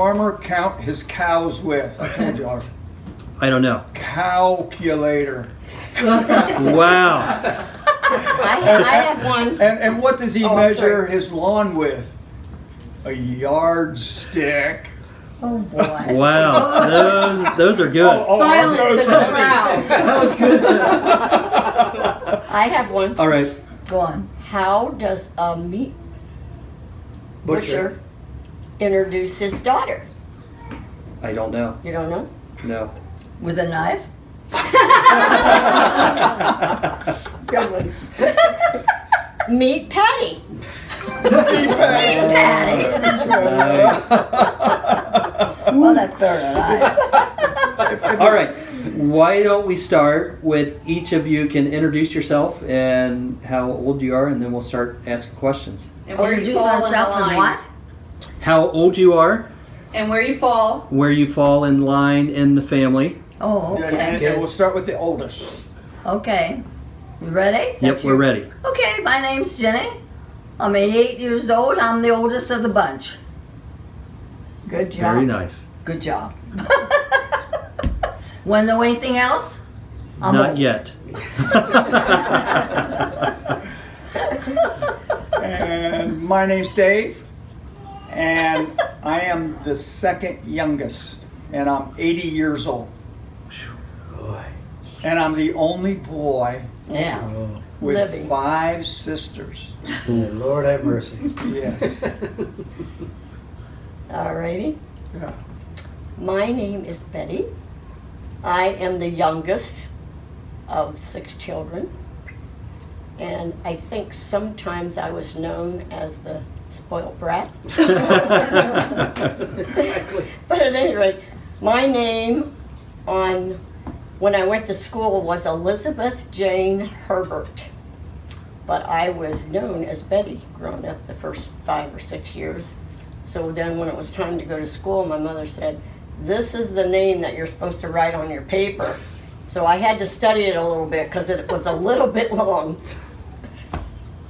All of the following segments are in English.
Farmer count his cows with? I told you. I don't know. Calculator. Wow. I have one. And what does he I'm measure sorry. his lawn with? A yardstick. Oh boy. Wow. Those are good. Silence in the funny. crowd. That was good. I have one. All right. Go on. How does a meat butcher introduce his daughter? I don't know. You don't know? No. With a knife? Good one. Meet Patty. Patty. Nice. Well, that's better than I. All right. Why don't we start with each of you can introduce yourself and how old you are, and then we'll start asking questions. And where you Introduce fall in the ourselves and line. what? How old you are, And where you fall. where you fall in line in the family. Oh, Yeah, okay. and we'll start with the oldest. Okay. You ready? Yep, we're ready. Okay, my name's Jenny. I'm 88 years old. I'm the oldest of the bunch. Good job. Very nice. Good job. Want to know anything else? I'm Not old. yet. And my name's Dave, and I am the second youngest, and I'm 80 years old. And I'm the only boy Yeah. with Living. 5 sisters. Lord have mercy. Yes. Alrighty. Yeah. My name is Betty. I am the youngest of 6 children. And I think sometimes I was known as the spoiled brat. But at any rate, my name when I went to school was Elizabeth Jane Herbert. But I was known as Betty growing up the first 5 or 6 years. So then when it was time to go to school, my mother said, "This is the name that you're supposed to write on your paper." So I had to study it a little bit because it was a little bit long.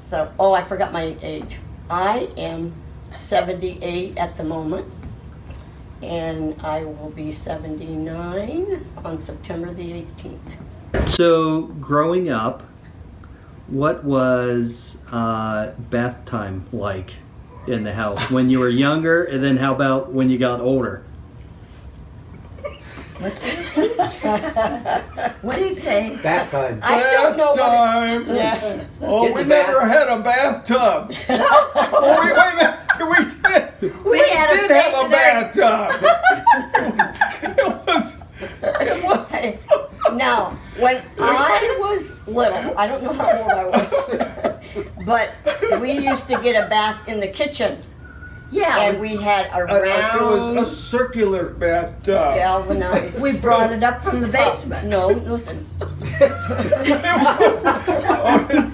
So, I forgot my age. I am 78 at the moment, and I will be 79 on September the 18th. So, growing up, what was bath time like in the house when you were younger, and then how about when you got older? What's this? What did he say? Bath time. I don't know Bath time. Yeah. Oh, Get we the never bath. had a bathtub. Oh, wait a minute. We had a did have a stationary- bathtub. It was. Hey, now, when I was little, I don't know how old I was, but we used to get a bath in the kitchen, Yeah. and we had a It was a round circular bathtub. galvanized. We brought it up from the basement. No, listen.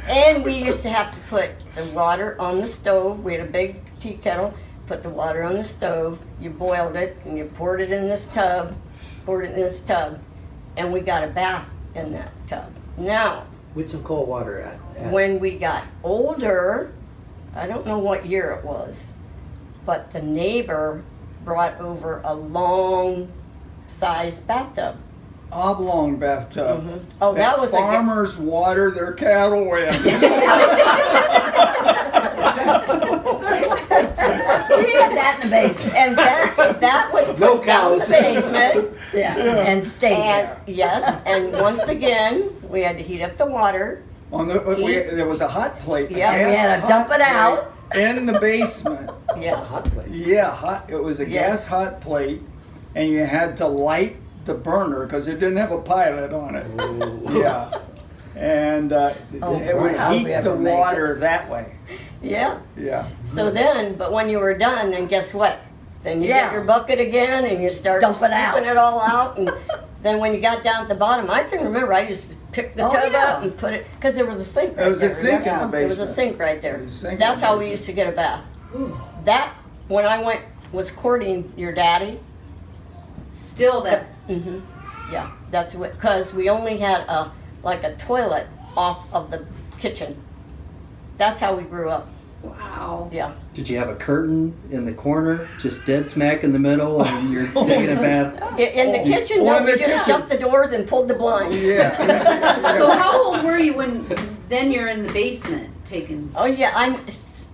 And we used to have to put the water on the stove. We had a big tea kettle. Put the water on the stove. You boiled it, and you poured it in this tub. And we got a bath in that tub. Now, With some cold water at. when we got older, I don't know what year it was, but the neighbor brought over a long-sized bathtub. Oblong bathtub. Oh, that was a farmers water their cattle in. We had that in the basement. and that was No put down in the cows. basement. Yeah. And stayed And there. yes, and once again, we had to heat up the water. There was a hot plate. a Yeah, we gas had to hot dump it plate out. in the basement. Yeah, Hot plate. Yeah, hot. It was a Yes. gas hot plate, and you had to light the burner because it didn't have a pilot on it. Yeah, and it would boy, how'd we heat the ever make water that way. yeah. Yeah. So then, but when you were done, then guess what? Then you Yeah. get your bucket again and you start Dump it out. scooping it all out. And then when you got down at the bottom, I can remember I just picked the Oh, tub yeah. up and put it, because there was a sink right There was there. a sink in the remember? There was a basement. sink right there. There was a sink in That's the how we basement. used to get a bath. That, when I was courting your daddy, Still there. yeah, that's what, because we only had like a toilet off of the kitchen. That's how we grew up. Wow. Yeah. Did you have a curtain in the corner, just dead smack in the middle, and you're taking a bath? In the kitchen, Oh, no, in we the just kitchen. shut the doors and pulled the blinds. Yeah. So how old were you when then you're in the basement taking? Oh yeah,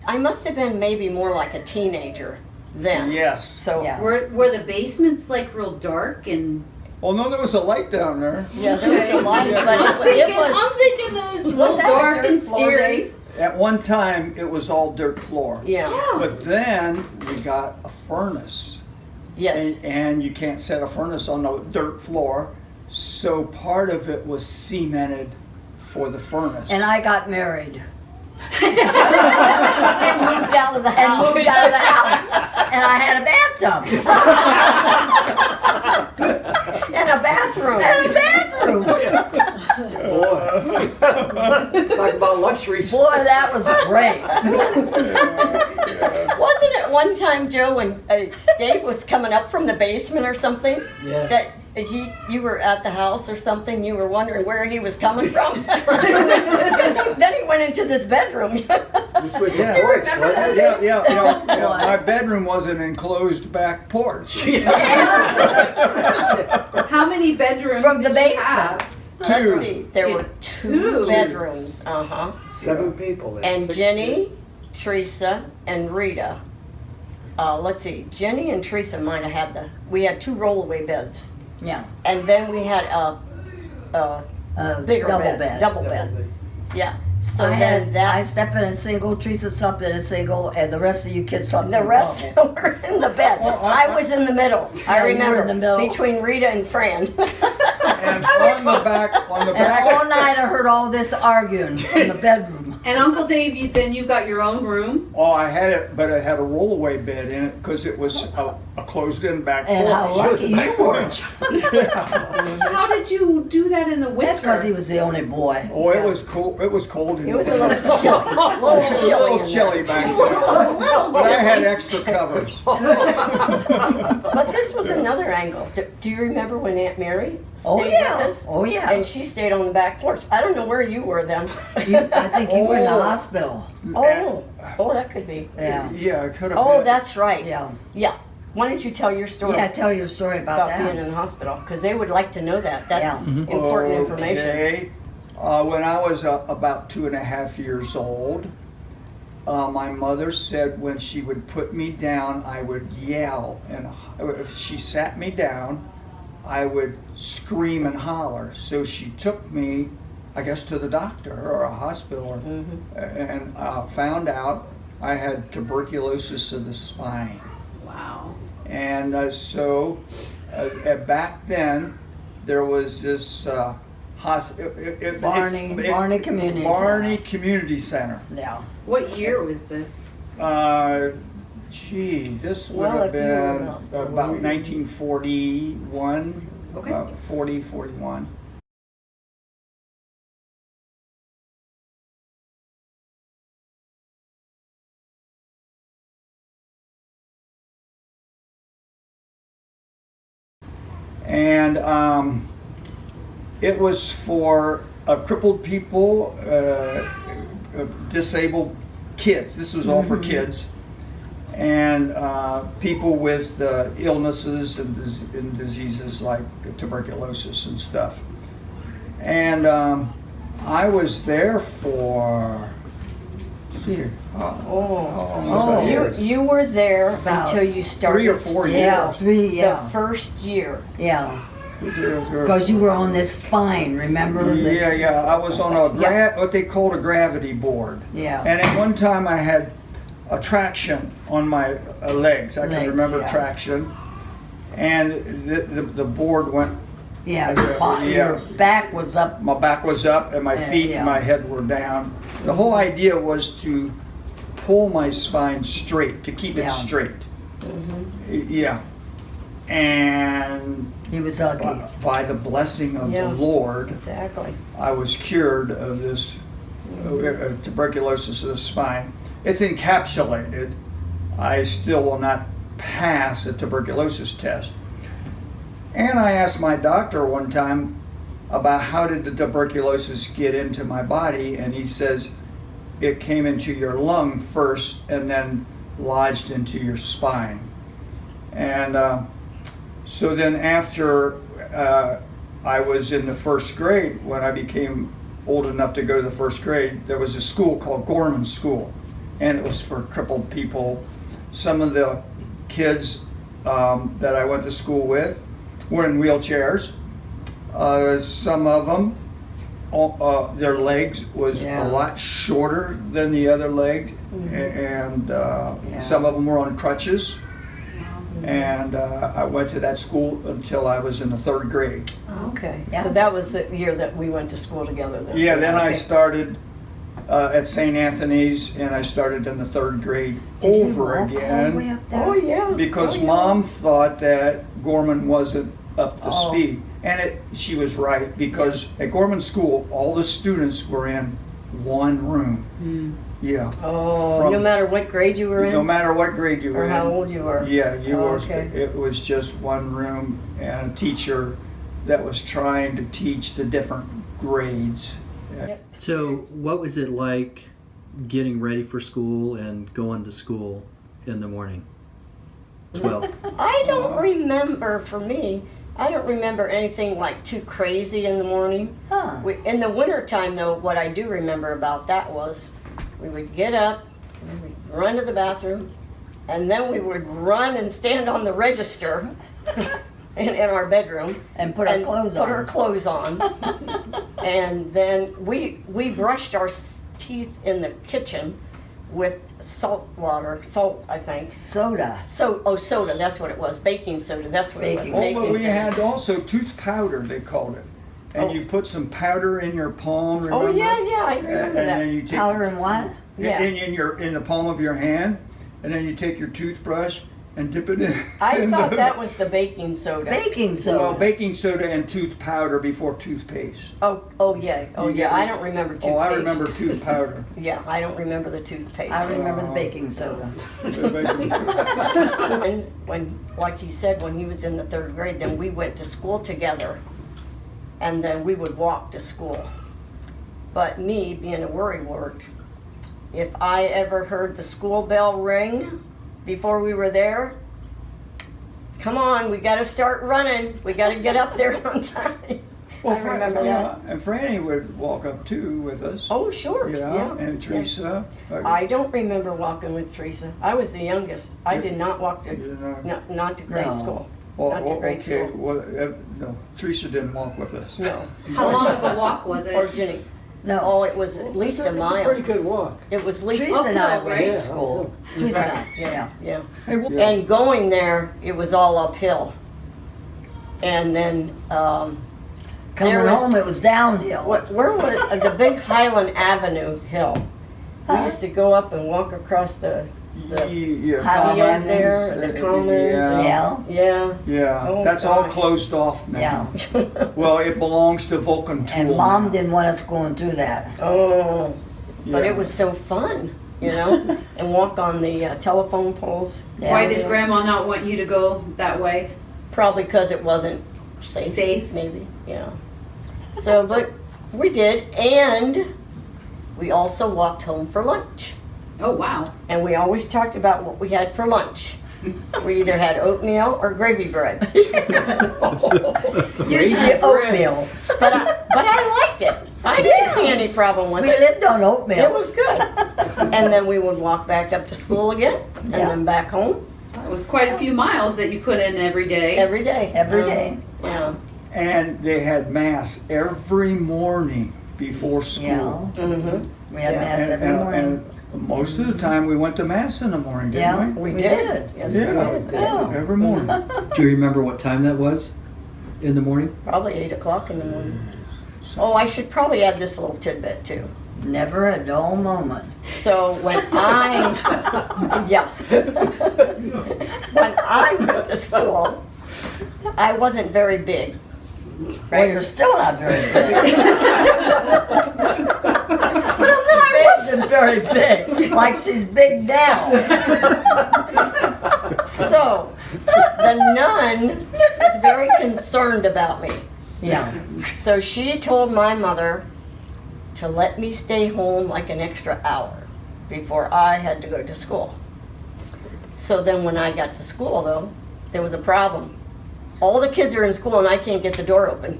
I must have been maybe more like a teenager then. Yes. So Yeah. Were the basements like real dark and? Well, no, there was a light down there. yeah, there was a lot, Yeah. but it was. I'm thinking it's Was real that a dark dirt and floor, scary. Dave? At one time, it was all dirt floor. Yeah. But then we got a furnace. Yes. And you can't set a furnace on the dirt floor. So part of it was cemented for the furnace. And I got married And moved out of the and house. moved out of the house, and I had a bathtub And a bathroom. and a bathroom. Boy. Talk about luxuries. Boy, that was great. Wasn't it one time, Joe, when Dave was coming up from the basement or something? Yeah. That you were at the house or something, you were wondering where he was coming from? Because then he went into this bedroom. Which was Yeah. the porch, remember wasn't it? Yeah. Boy. My bedroom was an enclosed back porch. How many bedrooms From the did you basement. have? Let's Two. see, there were two Two. bedrooms. Uh-huh. 7 people. there, And 6 Jenny, people. Teresa, and Rita. Let's see, Jenny and Teresa might have had we had 2 rollaway beds. Yeah, And then we had a bigger double bed, double bed. Yeah. So I then had that I slept in a single, Teresa slept in a single, and the rest of you kids slept in the a rest double. were in the bed. Well, I was in the middle. I Yeah, you were remember in the middle. between Rita and Fran. And on the back, And all night I heard all this arguing from the bedroom. And Uncle Dave, then you got your own room. Oh, I had it, but it had a rollaway bed in it because it was a closed-in back And how porch. lucky you were. How did you do that in the winter? That's because he was the only boy. Oh, it was cool. It was cold in It was a the little chilly. It was a little chilly back then. But I had extra covers. But this was another angle. Do you remember when Aunt Mary stayed Oh yeah, with us? oh yeah. And she stayed on the back porch. I don't know where you were then. I think you were in the Oh. hospital. Oh, that could be. Yeah, Yeah, it could have Oh, been. that's right. yeah. Yeah. Why don't you tell your story Yeah, tell your story about about being that. in the hospital? Because they would like to know that. That's Yeah. important information. Okay. When I was about 2.5 years old, my mother said when she would put me down, I would yell, and if she sat me down, I would scream and holler. So she took me, I guess, to the doctor or a hospital, and found out I had tuberculosis of the spine. Wow. And back then, there was this Barney Community Barney Community Center. Yeah. What year was this? This would Well, have if you were been about about 1941, Okay. about 40, 41. And it was for crippled people, disabled kids. This was all for kids. And people with illnesses and diseases like tuberculosis and stuff. And I was there for, You were there About until you started 3 or 4 Yeah, years. 3, the yeah. first year. Yeah. Because you were on this spine, remember? This- Yeah. I was on what they called a gravity board. Yeah. And at one time I had a traction on my legs. I can Legs, remember yeah. traction. And the board went, Yeah, Yeah. your back was up. my back was up and my feet Yeah. and my head were down. The whole idea was to pull my spine straight, to keep Yeah. it straight. Yeah. And He was ugly. by the blessing of Yeah. the Lord, Exactly. I was cured of this tuberculosis of the spine. It's encapsulated. I still will not pass a tuberculosis test. And I asked my doctor one time about how did the tuberculosis get into my body, and he says, it came into your lung first and then lodged into your spine. And so then after I was in the first grade, when I became old enough to go to the first grade, there was a school called Gorman School, and it was for crippled people. Some of the kids that I went to school with were in wheelchairs. Some of them, their legs was Yeah. a lot shorter than the other leg, and some of them were on crutches. And I went to that school until I was in the third grade. Okay, Yeah. so that was the year that we went to school together then? Yeah, then I Okay. started at St. Anthony's, and I started in the third grade Did you over walk all the way again up there? Oh, yeah. because Oh, yeah. Mom thought that Gorman wasn't up to Oh. speed. And she was right, because at Gorman School, all the students were in one room. Yeah. Oh, From- no matter what grade you were in? No matter what grade you were Or in. how old you were? Yeah, you Oh, were. okay. It was just one room and a teacher that was trying to teach the different grades. Yep. So, what was it like getting ready for school and going to school in the morning? Well, I don't remember, for me, I don't remember anything like too crazy in the morning. Huh. In the wintertime, though, what I do remember about that was we would get up, and then we'd run to the bathroom, and then we would run and stand on the register in our bedroom. And put our clothes on. Put our clothes on. And then we brushed our teeth in the kitchen with salt, I think. Soda. Soda, that's what it was. Baking soda, that's what it was. Baking Oh, but we soda. had also tooth powder, they called it. And Oh. you put some powder in your palm, remember? Oh, yeah, I And remember then that. you take Powder and what? Yeah. in the palm of your hand, and then you take your toothbrush and dip it in. I in thought the- that was the baking soda. Baking soda. Well, baking soda and tooth powder before toothpaste. Oh yeah, You get I it? don't remember toothpaste. Oh, I remember tooth powder. Yeah, I don't remember the toothpaste. I remember the baking soda. And when, like he said, when he was in the third grade, then we went to school together, and then we would walk to school. But me, being a worrywart, if I ever heard the school bell ring before we were there, come on, we got to start running. We got to get up there on time. I remember that. And Franny would walk up too with us. Oh, sure. Yeah, and Teresa. I don't remember walking with Teresa. I was the youngest. I did not walk to, You know. no, not to grade No. school. Well, Not to grade okay, school. well, no, Teresa didn't walk with us. No. How long of a walk was Or it? Jenny. No. Oh, it was at least a It's a mile. pretty good walk. It was at least, Teresa and I uphill, went right? to school. Teresa and I, yeah. yeah. Hey, well, And going there, it was all uphill. And then, Coming There was- home, it was downhill. where was the big Highland Avenue hill? We Huh? used to go up and walk across the yeah, Highland field there, Commons, the commons. yeah. and- Yeah. Yeah, Oh, that's all gosh. closed off now. Yeah. Well, it belongs to Vulcan Tool. And Mom now. didn't want us going through that. Oh, but Yeah. it was so fun, you know, and walk on the telephone poles. Why Yeah. did Grandma not want you to go that way? Probably because it wasn't safe. Safe. Maybe, yeah. So, but we did, and we also walked home for lunch. Oh, wow. And we always talked about what we had for lunch. We either had oatmeal or gravy bread. Usually oatmeal. But I liked it. I didn't see any problem with We it. lived on oatmeal. It was good. And then we would walk back up to school again, and Yeah. then back home It was quite a few miles that you put in every day. every day. Every day. Yeah. And they had mass every morning before school. Yeah. Mm-hmm. We had Yeah. mass every morning. And most of the time we went to mass in the morning, didn't Yeah. we? We We did. did. Yes, Yeah, we did. Yeah. every morning. do you remember what time that was in the morning? Probably 8 o'clock in the morning. Oh, I should probably add this little tidbit too. Never a dull moment. So when I, yeah, when I went to school, I wasn't very big. Well, you're still not very big. But I'm this I wasn't very big, like she's big now. So the nun was very concerned about me. Yeah. So she told my mother to let me stay home like an extra hour before I had to go to school. So then when I got to school, though, there was a problem. All the kids are in school and I can't get the door open.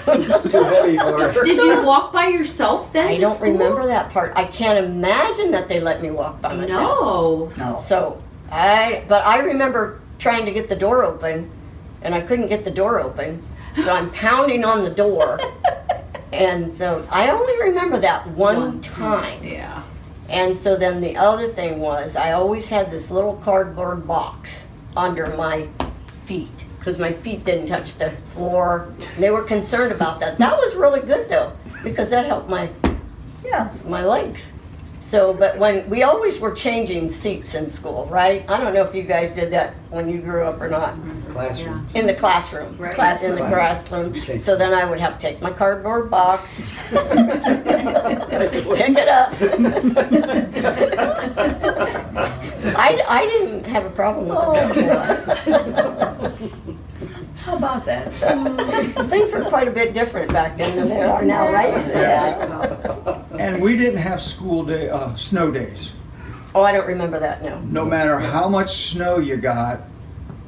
Too heavy for her. Did you walk by yourself then? I to don't school? remember that part. I can't imagine that they let me walk by myself. No. No. So but I remember trying to get the door open, and I couldn't get the door open. So I'm pounding on the door, and so I only remember that one time. Yeah. And so then the other thing was, I always had this little cardboard box under my feet because my feet didn't touch the floor. They were concerned about that. That was really good though, because that helped my legs. So, but when we always were changing seats in school, right? I don't know if you guys did that when you grew up or not. Classroom. In the classroom. Right. In the classroom. Okay. So then I would have to take my cardboard box, pick it up. I didn't have a problem with it. How about that? Things were quite a bit different back then than they are now, right? Yes. And we didn't have snow days. Oh, I don't remember that, no. No matter how much snow you got,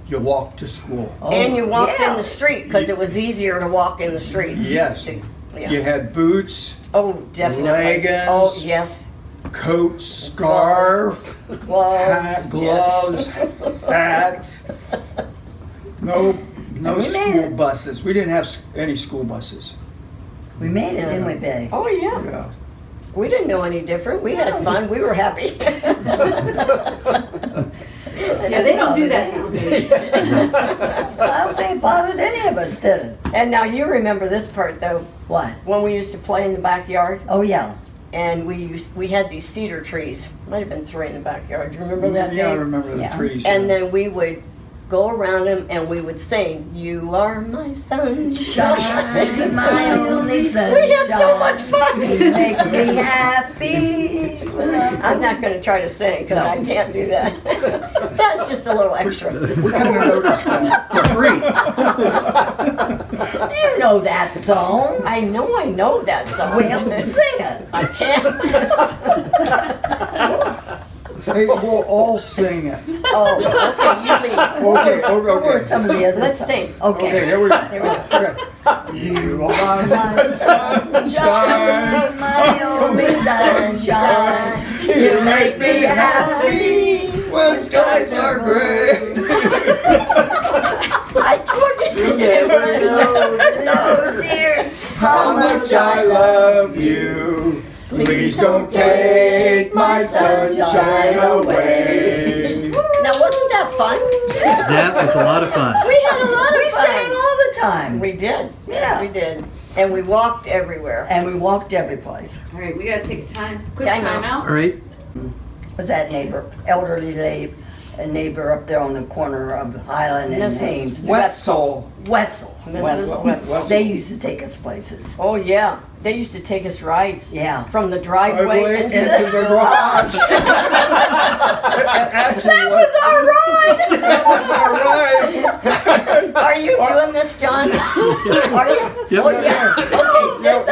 you walked to school. And you walked yeah. in the street because it was easier to walk in the street. Yes. Yeah. You had boots, Oh, definitely. leggings. Oh, yes. coat, scarf, Gloves. hat, gloves, hats. No We made school it. buses. We didn't have any school buses. We made it, didn't we, Betty? Oh, yeah. Yeah. We didn't know any different. We had fun. We were happy. Yeah, they don't do that nowadays. I don't think it bothered any of us, did it? And now you remember this part, though, What? when we used to play in the backyard, Oh, yeah. and we had these cedar trees. Might have been 3 in the backyard. Do you remember that, Yeah, I Dave? remember the Yeah. trees. And then we would go around them and we would sing, "You are my sunshine." Shine, my only sunshine. We had so much fun. You make me happy. I'm not going to try to sing because I can't do that. That's just a little extra. we kind of noticed that. For free. You know that song. I know that song. Well, sing it. I can't. Hey, we'll all sing it. Oh, okay, you lead. Okay, Or okay. some of the other Let's songs. sing. Okay, Okay. here we go. Here we go. Okay. You are My sunshine, my only sunshine. You make me happy when skies are gray. I told you. No, dear, How much I love you. Please don't take my sunshine away. Now, wasn't that fun? That was a lot of fun. We had a lot of We fun. sang all the time. We did. Yeah. Yes, we did. And we walked everywhere. And we walked every place. All right, we gotta take a quick Time time out. All out. right. Was that neighbor, elderly a neighbor up there on the corner of Highland and Mrs. Haynes? Wetzel. Wetzel. Mrs. Wetzel. They used to take us places. Oh, yeah. They used to take us rides. Yeah. From the driveway into Into the garage. Actually, That was our ride! all right. Are you doing this, John? Are you? Yep. Oh, yeah. Okay, this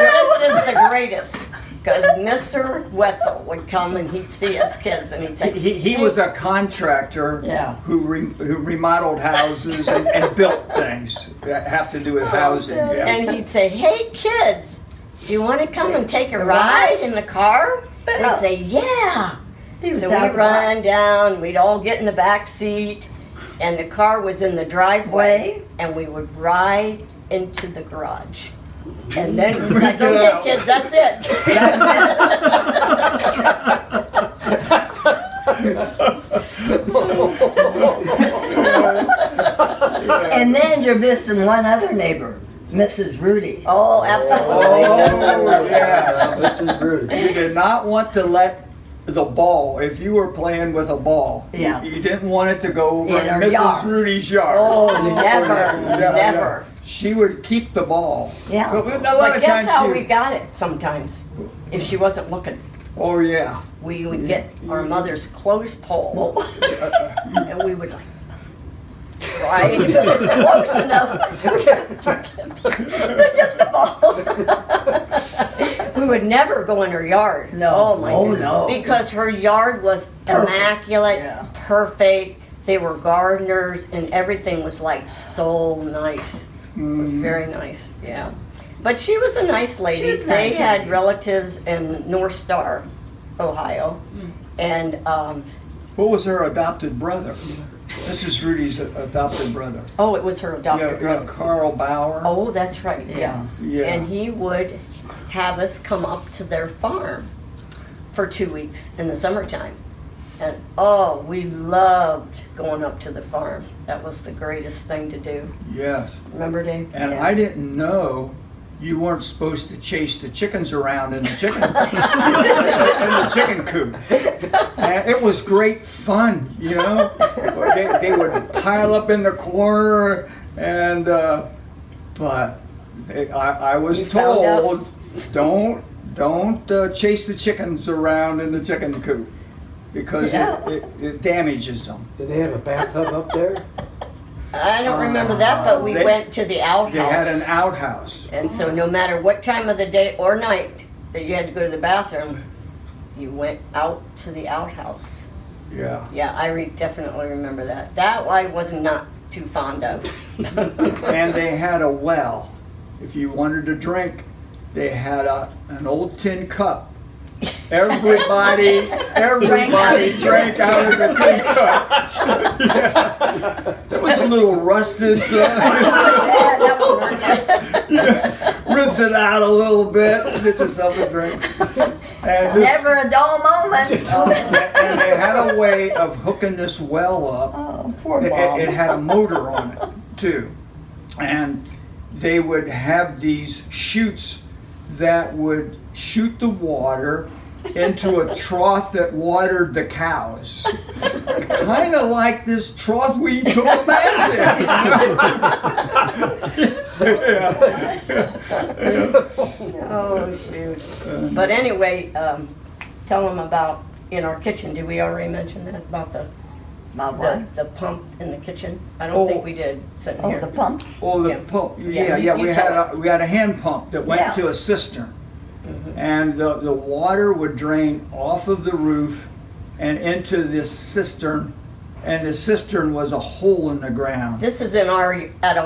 is the greatest. Because Mr. Wetzel would come and he'd see us kids and he'd say, He was a contractor Yeah. who remodeled houses and built things that have to do with housing. Yeah. and he'd say, "Hey kids, do you want to come and take a ride in the car?" And we'd say, "Yeah." He was So down we'd the run down, we'd all get in the back seat, and the car was in the driveway, and we would ride into the garage. And then it's like, Get "Okay, out." kids, that's it." And then you're missing one other neighbor, Mrs. Rudy. Oh, absolutely. Oh, yes. This is rude. You did not want to let the ball, if you were playing with a ball, Yeah. you didn't want it to go over In her Mrs. yard. Rudy's yard. Oh, never, Yeah, never. yeah. She would keep the ball. Yeah. But a lot But of guess times how she- we got it sometimes? If she wasn't looking. Oh, yeah. We would get our mother's clothes pole, and we would like right? If it was close enough to get the ball. We would never go in her yard. No. Oh my Oh, goodness. no. Because her yard was Perfect. immaculate, Yeah. perfect. They were gardeners, and everything was like so nice. It was very nice, yeah. But she was a nice lady. She was a They nice had lady. relatives in North Star, Ohio, and What was her adopted brother? This is Rudy's adopted brother. oh, it was her adopted Yeah, brother. Carl Bauer. Oh, that's right, yeah. Yeah. And he would have us come up to their farm for 2 weeks in the summertime. And oh, we loved going up to the farm. That was the greatest thing to do. Yes. Remember, Dave? And Yeah. I didn't know you weren't supposed to chase the chickens around in the chicken in the chicken coop. And it was great fun, you know. They would pile up in the corner, and but I was You found out. told don't chase the chickens around in the chicken coop because Yeah. it damages them. Did they have a bathtub up there? I don't remember that, but we They- went to the outhouse. They had an outhouse. And so no matter what time of the day or night that you had to go to the bathroom, you went out to the outhouse. Yeah. Yeah, I definitely remember that. That I was not too fond of. And they had a well. If you wanted to drink, they had an old tin cup. Everybody drank out of the tin cup. Yeah. It was a little rusted, so That would hurt you. rinse it out a little bit, get yourself a drink. And, this, Never a dull moment. and they had a way of hooking this well up. Oh, poor It Bob. had a motor on it too, and they would have these chutes that would shoot the water into a trough that watered the cows. Kind of like this trough we took a bath in. Oh, shoot. But anyway, tell them about in our kitchen. Did we already mention that about the pump in the kitchen? I don't think we did. Sitting Oh, here. the pump? Oh, the Yeah. pump. Yeah, Yeah, you we tell had a hand pump that went Yeah. to a cistern. And the water would drain off of the roof and into this cistern, and the cistern was a hole in the ground This is at our house. at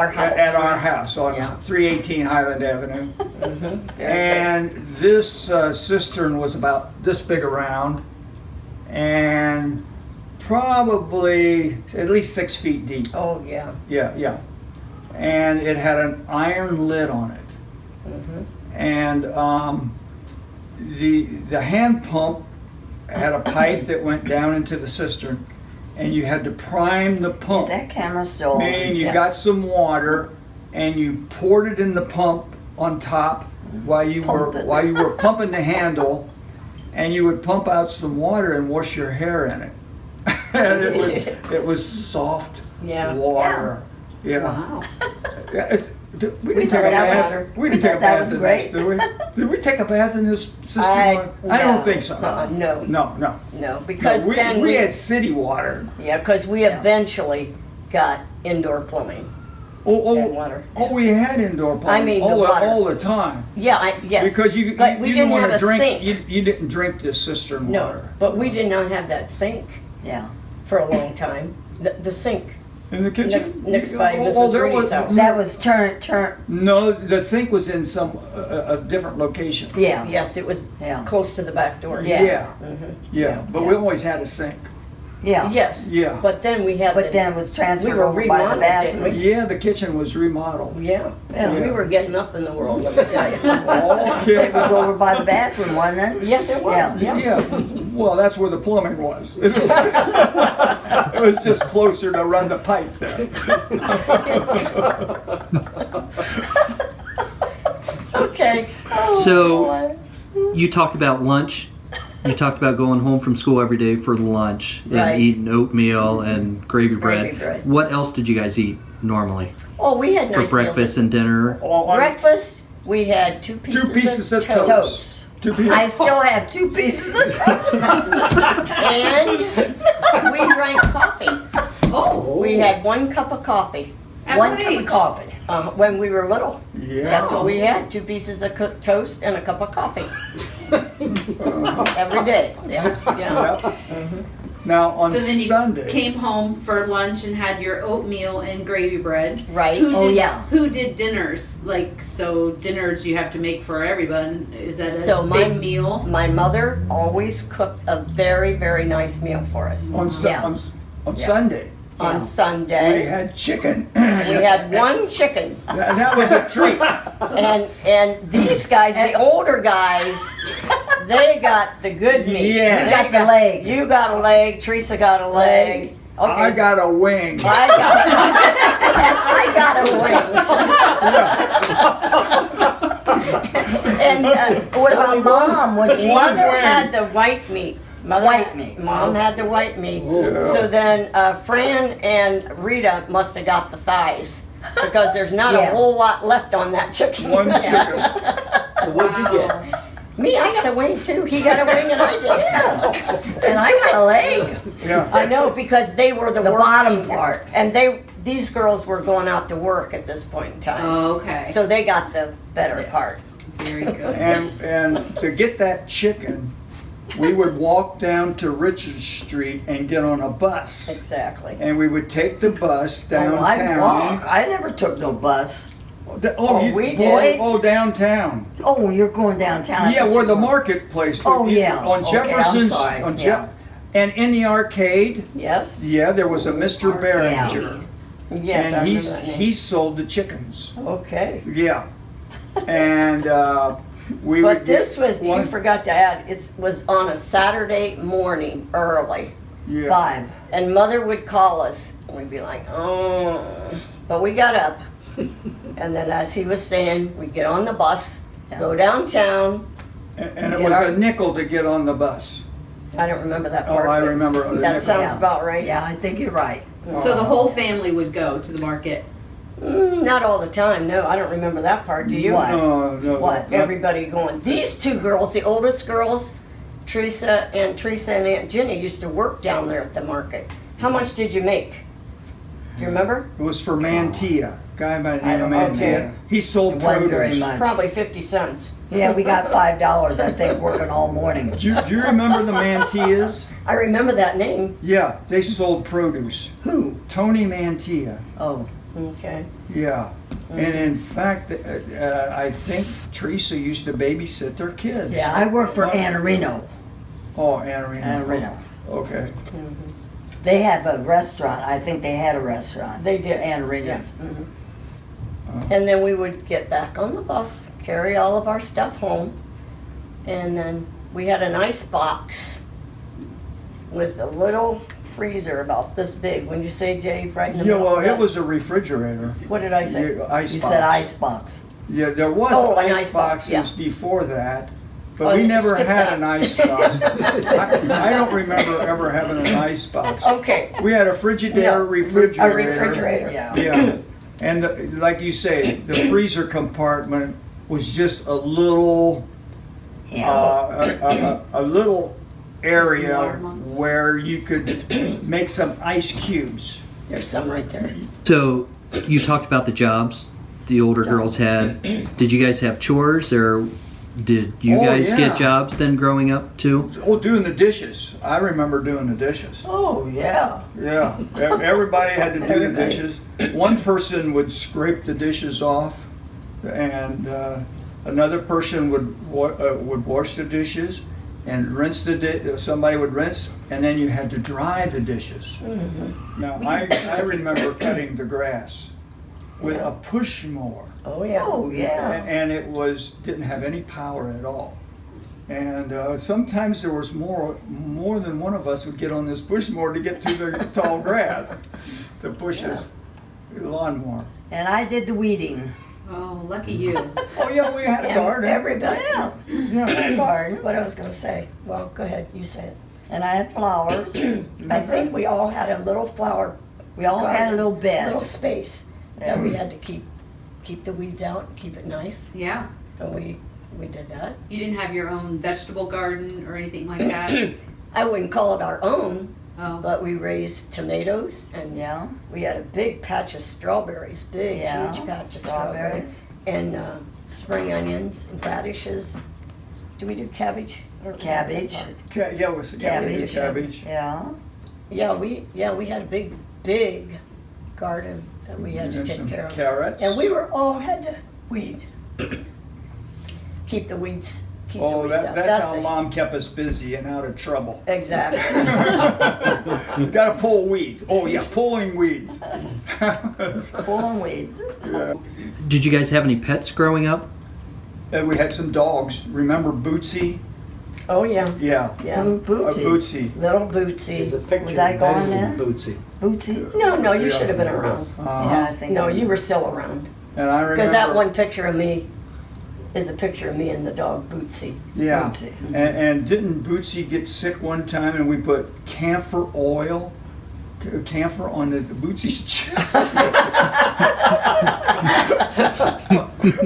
our house on Yeah. 318 Highland Avenue. Very And this cistern was about this big around and probably at least 6 feet deep. good. Oh, yeah. Yeah. And it had an iron lid on it. And the hand pump had a pipe that went down into the cistern, and you had to prime the pump. Is that camera still on? Meaning you Yes. got some water, and you poured it in the pump on top while you Pumped it. were pumping the handle, and you would pump out some water and wash your hair in it. And it was soft Yeah. water. Yeah. Wow. Yeah, we didn't take thought a that bath. was- We didn't take a that bath was in great. this, did we? Did we take a bath in this system? I no. don't think so. No. No. Because we, then we had city water. yeah, because we eventually got indoor plumbing Oh, and water. we had indoor plumbing. I mean, the all water. all the time. Yeah, yes. Because you but we you didn't want have to a drink. sink. You didn't drink this cistern No, water but we did not have that sink Yeah. for a long time. The sink. in the kitchen. Next by Oh, Mrs. there Rudy's was house. That was turn. no. The sink was in some a different location. Yeah. Yes, it was Yeah. close to the back door. Yeah. Yeah. But we always had a sink. Yeah. Yes. Yeah. But then we had. But then it was transferred we were over by the remodeled, bathroom. didn't we? Yeah, the kitchen was remodeled. Yeah. So Yeah. we were getting up in the world, let me tell you. Oh, It was yeah. over by the bathroom, wasn't it? Yes, it was. Yeah. Yeah. Yeah, well, that's where the plumbing was. It was just closer to run the pipe there. Okay. So you talked about lunch. You talked about going home from school every day for lunch and Right. eating oatmeal and gravy bread. Gravy bread. What else did you guys eat normally Oh, we had for nice breakfast and dinner? meals. Breakfast, we had two pieces of toast. toast. 2 pieces. I still have 2 pieces of And we drank coffee. Oh, We We had 1 cup of coffee At One what cup of age? coffee. when we were little. Yeah. That's what we had, 2 pieces of cooked toast and a cup of coffee. Every day. Yeah. Yeah. Yep. Now on So then you Sunday, came home for lunch and had your oatmeal and gravy bread. Right. Who Oh, did, yeah. Who did dinners? Like, so dinners you have to make for everyone. Is that a So big meal? My mother always cooked a very, very nice meal for us. on, Su- Yeah. on Yeah. Sunday, On we Sunday, had chicken. we had 1 chicken. That was a treat. And these guys, the older guys, they got the good meat. Yeah. You got the leg. You got a leg, Teresa got a leg. Okay. I got a wing. I got a wing. And What about Mom? What she Mother wing. had the white meat. Mother White meat. Mom had the white meat. Yeah. So then Fran and Rita must have got the thighs because there's not Yeah. a whole lot left on that chicken. One chicken. So what'd you get? Me, I got a wing too. He got a wing and I did. And I got a leg. Yeah. I know because they were the The working- bottom part. and these girls were going out to work at this point in time. Oh, okay. So they got the better part. Very good. And to get that chicken, we would walk down to Richard Street and get on a bus. Exactly. And we would take the bus Oh, I downtown. walk. I never took no bus. Oh, you- we boy, did. Oh, downtown. Oh, you're going downtown. I Yeah, thought where you the were- marketplace. Oh, yeah. On Okay, I'm Jefferson's. sorry. On Yeah. And in the arcade, Yes. yeah, there was a Mr. Behringer. Yes. I And remember that name. he sold the chickens. Okay. Yeah. And we But would this get was, you one. forgot to add, it was on a Saturday morning early. Yeah. 5. And Mother would call us. And we'd be like, oh. But we got up. And then, as he was saying, we'd get on the bus, go downtown. And it Get was our- a nickel to get on the bus. I don't remember that Oh, part. I but remember. the That nickel. sounds Yeah. about right. Yeah, I think you're right. So the whole family would go to the market. Not all the time. No, I don't remember that part. Do you? What? No, no. What? not- Everybody going. These 2 girls, the oldest girls, Teresa and Aunt Jenny, used to work down there at the market. How much did you make? Do you remember? It was for Mantilla, guy by the I name of don't- Mantilla. okay. He sold It wasn't very produce. much. Probably 50 cents. Yeah, we got $5, I think, working all morning. Do you remember the Mantillas? I remember that name. Yeah, they sold produce. Who? Tony Mantilla. Oh, Okay. Yeah. And in fact, I think Teresa used to babysit their kids. yeah, I work for Anarino. Oh, Anna Reno. Anarino. Okay. They have a restaurant. I think they had a restaurant. They did. Anarino's. And then we would get back on the bus, carry all of our stuff home, and then we had an ice box with a little freezer about this big. When you say, Jay, right in the Yeah, middle well, of it that? was a refrigerator. What did I say? Yeah, ice You box. said icebox. Yeah, there was Oh, an ice ice box, boxes yeah. before that, but Oh, we you never skipped had that. an ice box. I don't remember ever having an ice box. Okay. We had a Frigidaire No, refrigerator. A refrigerator. Yeah. Yeah, and like you say, the freezer compartment was just a little, Yeah. a little area Alarm. where you could make some ice cubes. There's some right there. So you talked about the jobs the older girls had. Did you guys have chores, or did you Oh, guys yeah. get jobs then growing up too? Oh, doing the dishes. I remember doing the dishes. Oh, yeah. Yeah, everybody had to do the Everybody. dishes. One person would scrape the dishes off, and another person would wash the dishes, and rinse somebody would rinse, and then you had to dry the dishes. Now, I remember cutting the grass with a push mower, Oh, yeah. Oh, yeah. and it didn't have any power at all. And sometimes there was more than one of us would get on this push mower to get to the tall grass to push this lawnmower. And I did the weeding. Oh, lucky you. Oh yeah, we had a And garden. everybody. Yeah. Yeah. Garden. What I was going to say. Well, go ahead. You say it. And I had flowers. I think we all had a little flower. We all had a little bed. Little space that we had to keep the weeds out, and keep it nice. Yeah. And we did that. You didn't have your own vegetable garden or anything like that? I wouldn't call it our own, Oh. but we raised tomatoes and Yeah. we had a big patch of strawberries, big, Yeah. huge patch of strawberries. And spring onions and radishes. Do we do cabbage? I don't remember that Cabbage. part. Yeah, it was Cabbage. cabbage. Yeah. Yeah, we had a big garden that we had to And take some care of. carrots. And we had to weed. Keep the weeds Oh, out. that's how a- Mom kept us busy and out of trouble. Exactly. You gotta pull weeds. Oh yeah, pulling weeds. Pulling weeds. Yeah. Did you guys have any pets growing up? And we had some dogs. Remember Bootsy? Oh yeah, Yeah. yeah. Bootsy. Bootsy. Little There's a Bootsy. picture Was I of Betty going and there? Bootsy. Bootsy. No, you Yeah. should have been around. Uh-huh. Yeah, I think No, I you were still around. And I remember. Because that one picture of me is a picture of me and the dog Bootsy. Yeah. Bootsy. And didn't Bootsy get sick one time and we put camphor oil, camphor on the Bootsy's chest?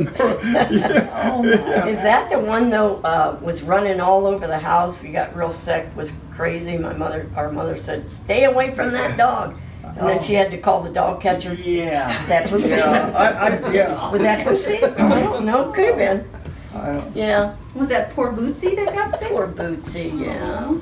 Oh my. Is that the one though, was running all over the house? He got real sick, was crazy. Our mother said, stay away from that dog. And then she had to call the dog catcher. Yeah. Is that Bootsy? Yeah. Was that Bootsy? I don't know, could have been. I don't, Yeah, Was that poor Bootsy that got sick? poor Bootsy, yeah.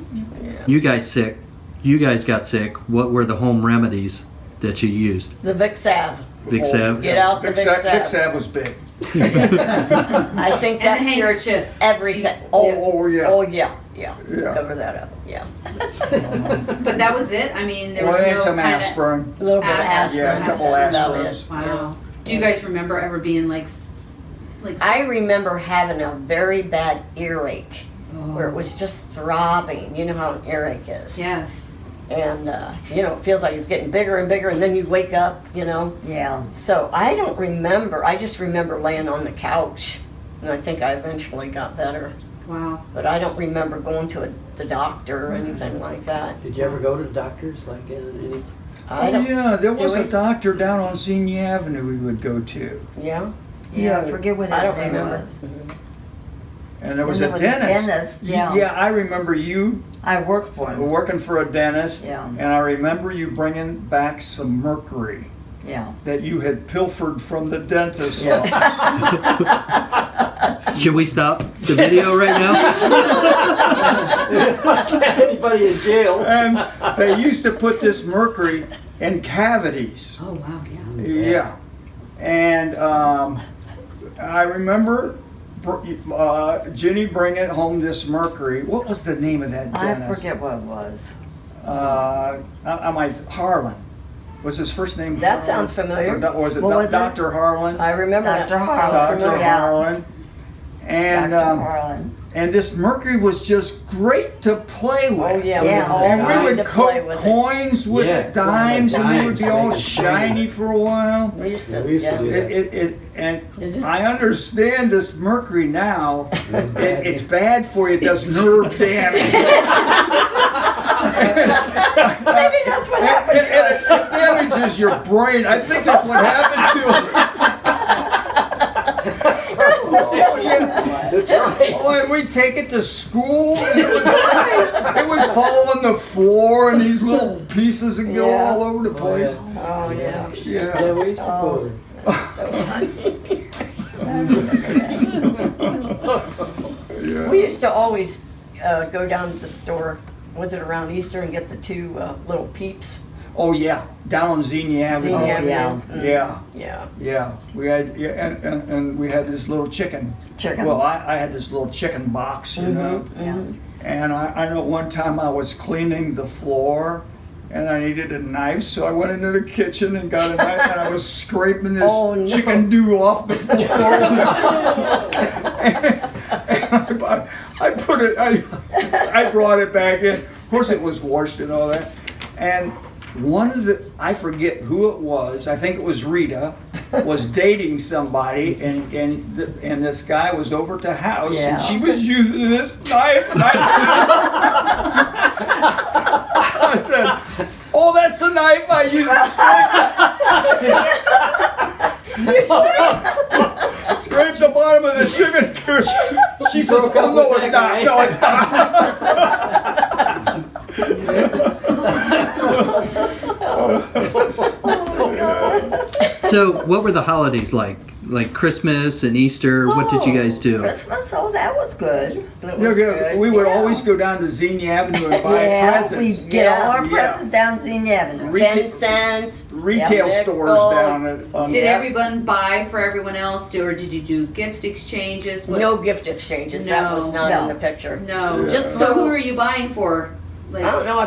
You guys got sick. What were the home remedies that you used? The Vic Sav. Vic Sav? Get out the Vic Vic Sav. Sav. Vic Sav was big. I think that And the cured handkerchief. everything. Oh, yeah. Oh, yeah, yeah. Yeah. Cover that up, yeah. But that was it? I mean, there was Well, no and some kinda- aspirin. A little bit of Aspirin. aspirin. Yeah, a couple that's about it. aspirins. Wow. Do you guys remember ever being like I remember having a very bad earache where it was just throbbing. You know how an earache is. Yes. And, it feels like it's getting bigger and bigger, and then you wake up, Yeah. So I don't remember. I just remember laying on the couch, and I think I eventually got better. Wow. But I don't remember going to the doctor or anything like that. Did you ever go to the doctors like any? I Oh, don't. yeah, there was a we? doctor down on Senior Avenue we would go to. Yeah. Yeah, I Yeah, forget what his I don't name remember. was. And there was And a there was a dentist. dentist, yeah. Yeah, I remember you I worked for him. working for a dentist. Yeah. And I remember you bringing back some mercury Yeah. that you had pilfered from the dentist's Yeah. office. Should we stop the video right now? Anybody in jail? And they used to put this mercury in cavities. Oh, wow, yeah. Yeah. And I remember Jenny bringing home this mercury. What was the name of that I dentist? forget what it was. Harlan. Was his first name That Harlan? sounds familiar. Or was it What was it? Dr. Harlan? I remember that. Dr. Sounds Harlan. Dr. familiar. Yeah. Harlan. And Dr. Harlan. and this mercury was just great to play with. Oh yeah, Yeah. we all And we wanted would to play coat with coins with Yeah, it, dimes, and they would be dimes, all they could shiny for a while. it. We used Yeah, to. we used to do that. Is it? I understand this mercury now. It's bad. It's bad for you. It does nerve damage. Maybe that's what happened to us. It damages your brain. I think that's what happened to us. Oh, yeah. That's right. Oh, and we'd take it to school, and it would fall on the floor, and these little pieces would go Yeah. all over the place. Oh yeah. Yeah. Yeah, we used to Oh. put So funny. Yeah. We used to always go down to the store. Was it around Easter and get the two little peeps? Oh yeah, down on Xenia Avenue. Xenia Oh, yeah. Avenue. Yeah, Yeah. yeah. We had and we had this little chicken. Chickens. Well, I had this little chicken box, you know. Yeah. And I know one time I was cleaning the floor and I needed a knife, so I went into the kitchen and got a knife and I was scraping this Oh, no. chicken dew off the floor. And I brought it back in. Of course it was washed and all that. And I forget who it was, I think it was Rita, was dating somebody and this guy was over at the house Yeah. and she was using this knife and I said, oh, that's the knife I used to scrape the bottom of the chicken. She says, broke up oh, no, with it's that not. guy. No, it's not. So, what were the holidays like? Like Christmas and Easter? What did you guys do? Christmas, that was good. It was good. We would Yeah. always go down to Xenia Avenue and buy Yeah, presents. we get all our Yeah. presents down Xenia Avenue. 10 cents. Retail Yeah, stores nickel. down at. Did everyone buy for everyone else, or did you do gift exchanges? What- No gift exchanges. That was not No. in the picture. No. Yeah. Just So who little- are you buying for? Like, I don't know. I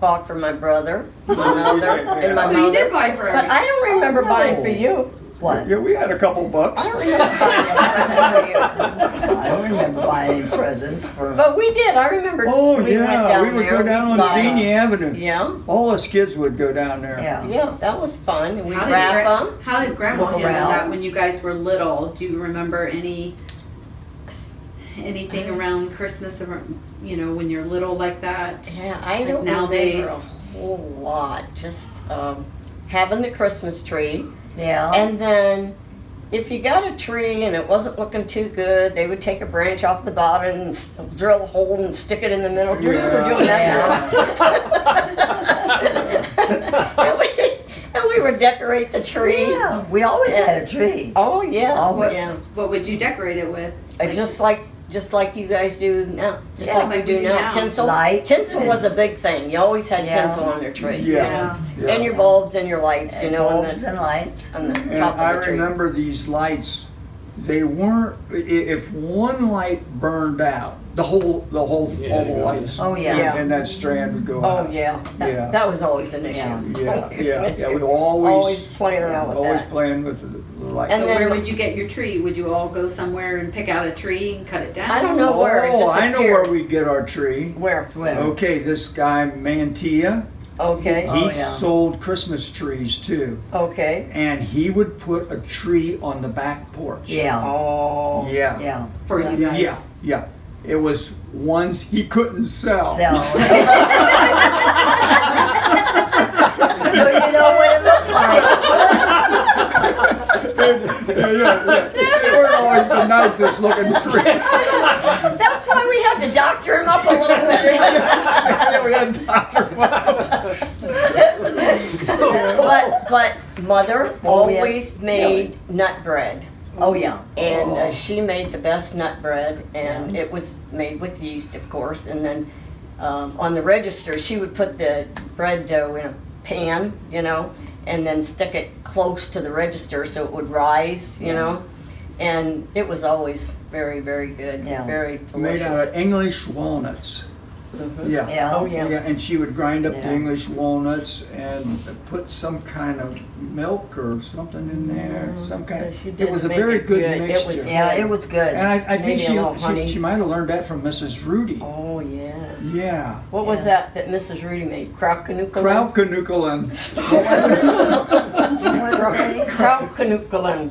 bought for my brother, my mother, and my so you did mother. buy for But everyone. I don't remember no. buying for you. What? Yeah, we had a couple bucks. I don't remember buying a present for you. I don't remember buying any presents for. But we did. I remember. Oh we went yeah, down we would there. go down on buy- Xenia Avenue. Yeah, All us kids would go down there. Yeah. yeah, that was fun. We How did, wrap them. how did Grandma Look handle around. that when you guys were little? Do you remember anything around Christmas, when you're little like that? Yeah, I Like don't nowadays? remember a whole lot. Just having the Christmas tree, Yeah. and then if you got a tree and it wasn't looking too good, they would take a branch off the bottom and drill a hole and stick it in the middle. Do you remember doing that? and we would decorate the tree. Yeah, we always had a tree. Oh yeah, Always. yeah. What would you decorate it with? Just like you guys do now. Just Yeah, like we do now. Tinsel. Lights. Tinsel was a big thing. You always had Yeah. tinsel on your tree. Yeah. Yeah. And your bulbs and your lights, And on bulbs the and lights. on the And top I of the tree. remember these lights. They weren't. If one light burned out, all the lights. Oh, yeah. Yeah. And that strand would go Oh out. yeah. Yeah. That was always an issue. Yeah, Always yeah, an yeah. issue. We always playing around with always that. playing with the lights. And So then- where would you get your tree? Would you all go somewhere and pick out a tree and cut it down? I don't know where it just I know appeared. where we get our tree. Where? Where? Okay, this guy Mantilla, Okay. he Oh, yeah. sold Christmas trees too, Okay. and he would put a tree on the back porch. Yeah. Oh. Yeah. Yeah. For you guys. Yeah, yeah. It was ones he couldn't sell. So. So you know what it looked like. yeah. They weren't always the nicest looking tree. That's why we had to doctor him up a little bit. Yeah, we had Dr. but mother Oh, yeah. always made nut bread. Oh yeah. And she made the best nut bread, and it was made with yeast, of course. And then on the register, she would put the bread dough in a pan, and then stick it close to the register so it would rise, And it was always very, very good, Yeah. very Made out delicious. of English walnuts. Mhm. Yeah. Yeah. Oh yeah. Yeah, and she would grind up the Yeah. English walnuts and put some kind of milk or something in there. Some kind. Yeah, she It did was a make very it good good. It mixture. was- Yeah, it was good. And I think Maybe a little honey. she might have learned that from Mrs. Rudy. Oh yeah. Yeah. What was Yeah. that Mrs. Rudy made? Kraut Kanukulin? Kraut Kanukulin. Kraut Kanukulin.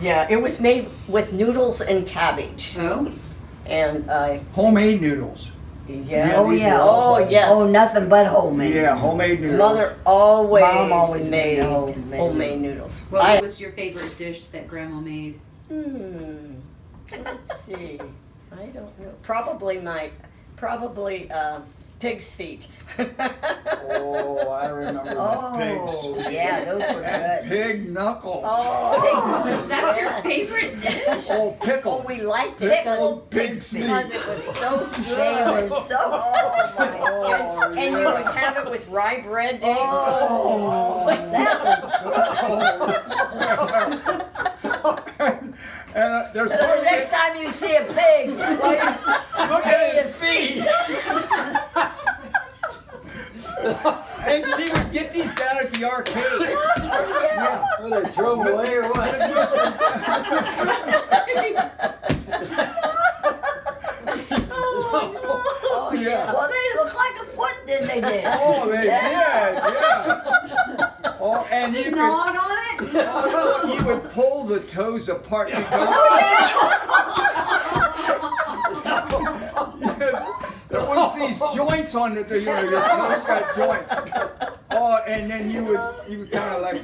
Yeah, it was made with noodles and cabbage. Oh, And Homemade noodles. yeah. Oh yeah. Oh yes. Oh, nothing but homemade. Yeah, homemade noodles. Mother always, Mom always made made homemade homemade noodles. what was your favorite dish that Grandma made? Let's see. I don't know. Probably pig's feet. Oh, I remember Oh, the pigs. yeah, those were And good. pig knuckles. Oh, That's your favorite dish? Oh, pickle. oh, we liked it Pickled pig's feet. because it was so They were good. so. Oh my Oh, God. And you would have it with rye bread, Dave. Oh, that was good. And there's So the next time you see a pig, look at his feet. And she would get these down at the arcade. Yeah. Well, they throw them away or what? Oh, Yeah. well, they look like a foot, didn't they? Did? Oh, they did, yeah. Oh, and you could, Gnawed on it? you would pull the toes apart because there was these joints on it. Your toes got joints. Oh, and then you would kind of like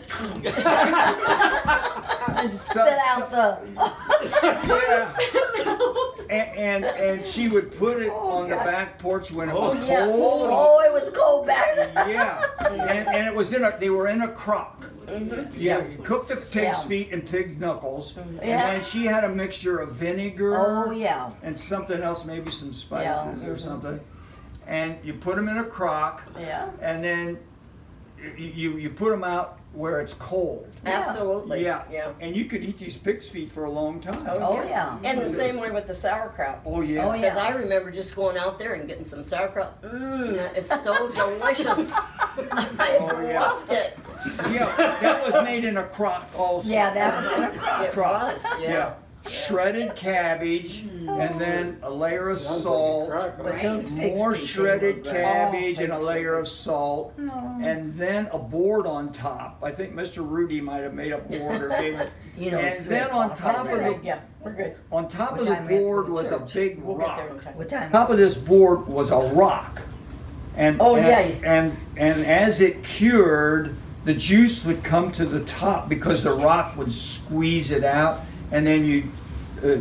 Spit out the. yeah. And she would put it on the back porch when it was yeah. cold. Oh, it was cold back then. Yeah, and it was they were in a crock. You cook the pig's Yeah. feet and pig's knuckles, and Yeah. then she had a mixture of vinegar. Oh, yeah. And something else, maybe some spices Yeah. or something. And you put them in a crock, Yeah. and then you put them out where it's cold. Absolutely. Yeah. Yeah. And you could eat these pig's feet for a long time. Oh, yeah. And the same way with the sauerkraut. Oh, yeah. Oh, yeah. Because I remember just going out there and getting some sauerkraut. It's so delicious. I Oh, yeah. loved it. Yeah, that was made in a crock also. Yeah, that was in a crock. It Crock. was, yeah. Shredded cabbage, and then a layer of salt. But those pigs More feet, they shredded were great. cabbage Oh, and a layer of salt, No. and then a board on top. I think Mr. Rudy might have made a board or maybe. You know, And it's then 3 on o'clock. top of All right, the yeah, we're good. on top What of the time we have to go board to was a church? big We'll get rock. there in time. What time? On top of this board was a rock, and Oh, and, yeah. and as it cured, the juice would come to the top because the rock would squeeze it out, and then you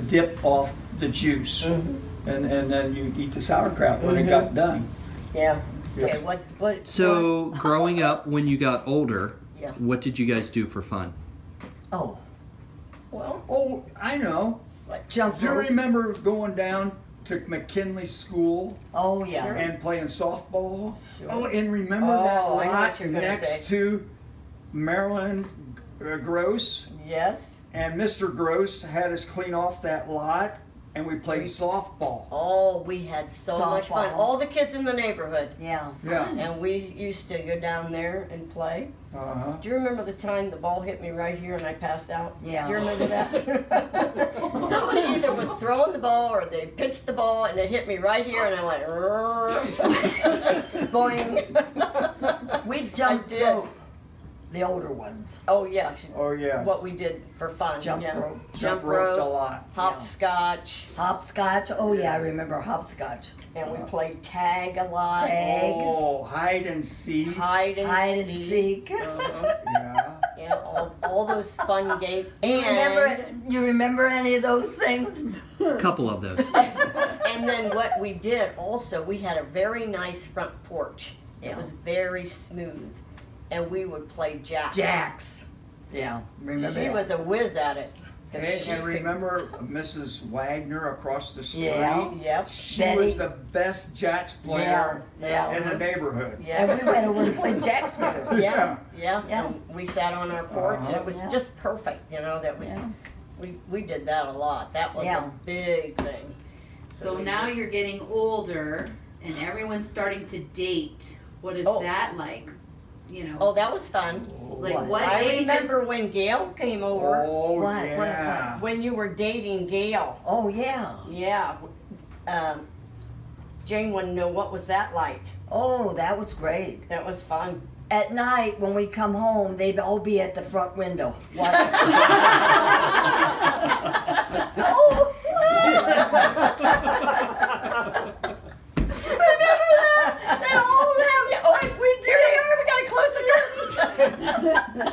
dip off the juice, and then you eat the sauerkraut when it got done. Yeah. Okay, what? So, growing up, when you got older, Yeah. what did you guys do for fun? Oh, Well, Oh, I know. jump Do you rope. remember going down to McKinley School Oh, yeah. Sure. and playing softball? Sure. Oh, and remember Oh, that I know what lot you're gonna next say. to Marilyn Gross? yes. And Mr. Gross had us clean off that lot, and we played softball. Oh, we had so much fun. Softball. All the kids in the neighborhood. Yeah. Yeah. And we used to go down there and play. Uh-huh. Do you remember the time the ball hit me right here and I passed out? Yeah. Do you remember that? Somebody either was throwing the ball or they pitched the ball and it hit me right here and I went, boing. We jumped did. rope. The older ones. Oh, yeah. Oh, yeah. What we did for fun. Jump yeah. rope. Jump roped a rope. lot. Hopscotch. Hopscotch. Oh, yeah, I remember hopscotch. And we played tag a lot. Tag. Oh, hide and seek. Hide and Hide and seek. seek. Uh-huh. Yeah. Yeah, all those fun games. You remember any of those things? A couple of those. And then what we did also, we had a very nice front porch. It Yeah. was very smooth. And we would play jacks. Jacks. Yeah, remember She that? was a whiz at it. 'Cause And, she and could- remember Mrs. Wagner across the street? Yeah. Yep. She Betty. was the best jacks player Yeah. in the neighborhood. Yeah. And we went over and played jacks with her. Yeah, yeah. Yeah. And we sat on our porch. And it was Yeah. just perfect, you know, that Yeah. we did that a lot. That was Yeah. a big thing. So now you're getting older and everyone's starting to date. What is Oh. that like? You know, Oh, that was fun. like what I age remember is, when Gail came over. Oh, What? yeah. When you were dating Gail. Oh, yeah. Yeah. Jane wanted to know what was that like. Oh, that was great. That was fun. At night, when we come home, they'd all be at the front window watching. Oh! Remember that? They all have. Oh, we did. we got to close the curtain.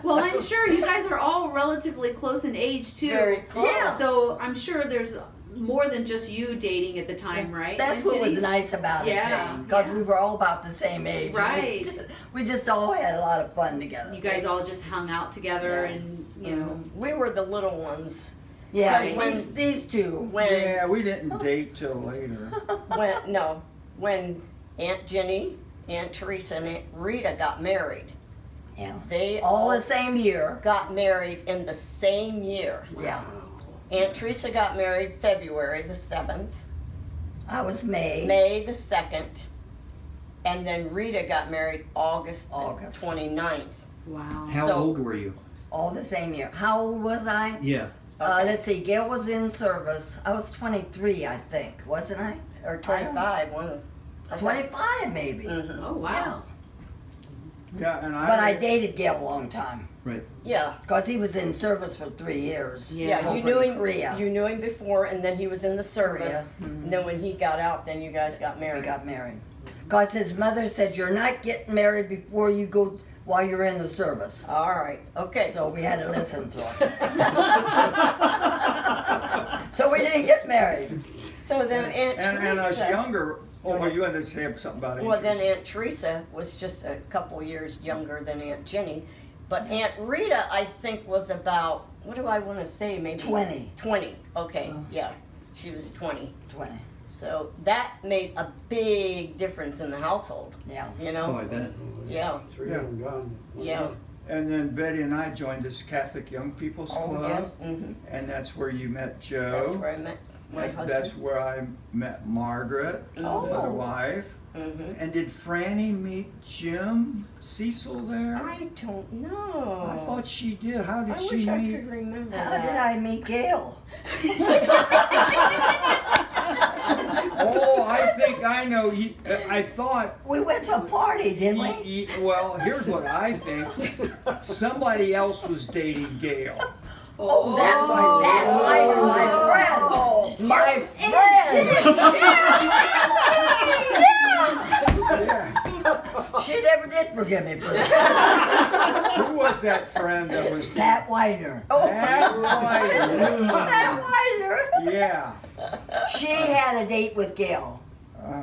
well, I'm sure you guys are all relatively close in age too. Very close. Yeah. So I'm sure there's more than just you dating at the time, right? That's Wouldn't what you was think? nice about it, Yeah, Jane, because yeah. we were all about the same age. Right. We just all had a lot of fun together. You guys all just hung out together Yeah. and, you know. We were the little ones. Yeah, Because when- these two. When Yeah, we didn't date till later. when Aunt Jenny, Aunt Teresa, and Aunt Rita got married, Yeah. they All the same year. got married in the same year. Yeah. Aunt Teresa got married February the 7th, I was May. May the 2nd, and then Rita got married August August. 29th. Wow. How So- old were you? All the same year. How old was I? Yeah. Let's see. Gail was in service. I was 23, I think, wasn't I? Or 25, one of 25, maybe. Mhm. Oh, wow. Yeah. Yeah, and But I dated Gail a long time Right. Yeah. because he was in service for 3 years. Yeah. Yeah, you Over knew in him. Korea. You knew him before, and then he was in the service. Korea. Mhm. And then when he got out, then you guys got We married. got married. Because his mother said, "You're not getting married before you go while you're in the service." All right. Okay. So we had to listen to her. So we didn't get married. So then Aunt and us Teresa. younger Well, you wanted to say something about it. Well, then Aunt Teresa was just a couple years younger than Aunt Jenny. But Aunt Rita, I think, was about, what do I want to say, maybe? 20. 20, okay, yeah. She was 20. 20. So that made a big difference in the household, Yeah. you Oh, know? I bet. Yeah. Three of them gone. Yeah. And then Betty and I joined this Catholic Young People's Oh, Club. yes, mhm. And that's where you met Joe. That's where I met my And husband. that's where I met Margaret, Oh. my wife. Mhm. And did Franny meet Jim Cecil there? I don't know. I thought she did. How did I she wish I meet? could remember How that. did I meet Gail? Oh, I think I know. I thought. We went to a party, didn't we? Well, here's what I think. Somebody else was dating Gail. Oh, that's my friend. My friend. Yeah. She never did forgive me for that. Who was that friend that was? Pat Widener. Pat Ryder. Pat Widener. Yeah. She had a date with Gail.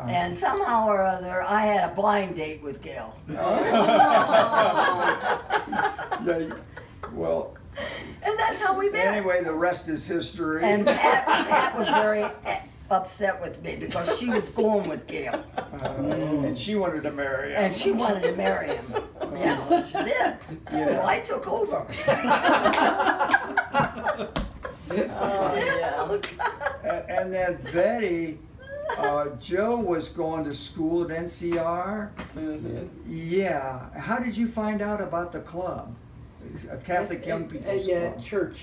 And somehow or other, I had a blind date with Gail. Yeah. Well. And that's how we met. Anyway, the rest is history. And Pat was very upset with me because she was going with Gail. And she wanted to marry him. And she wanted to marry him. Yeah, she did. So I took over. And then Betty, Joe was going to school at NCR. Yeah. How did you find out about the club? A Catholic Young People's Yeah, Club. church.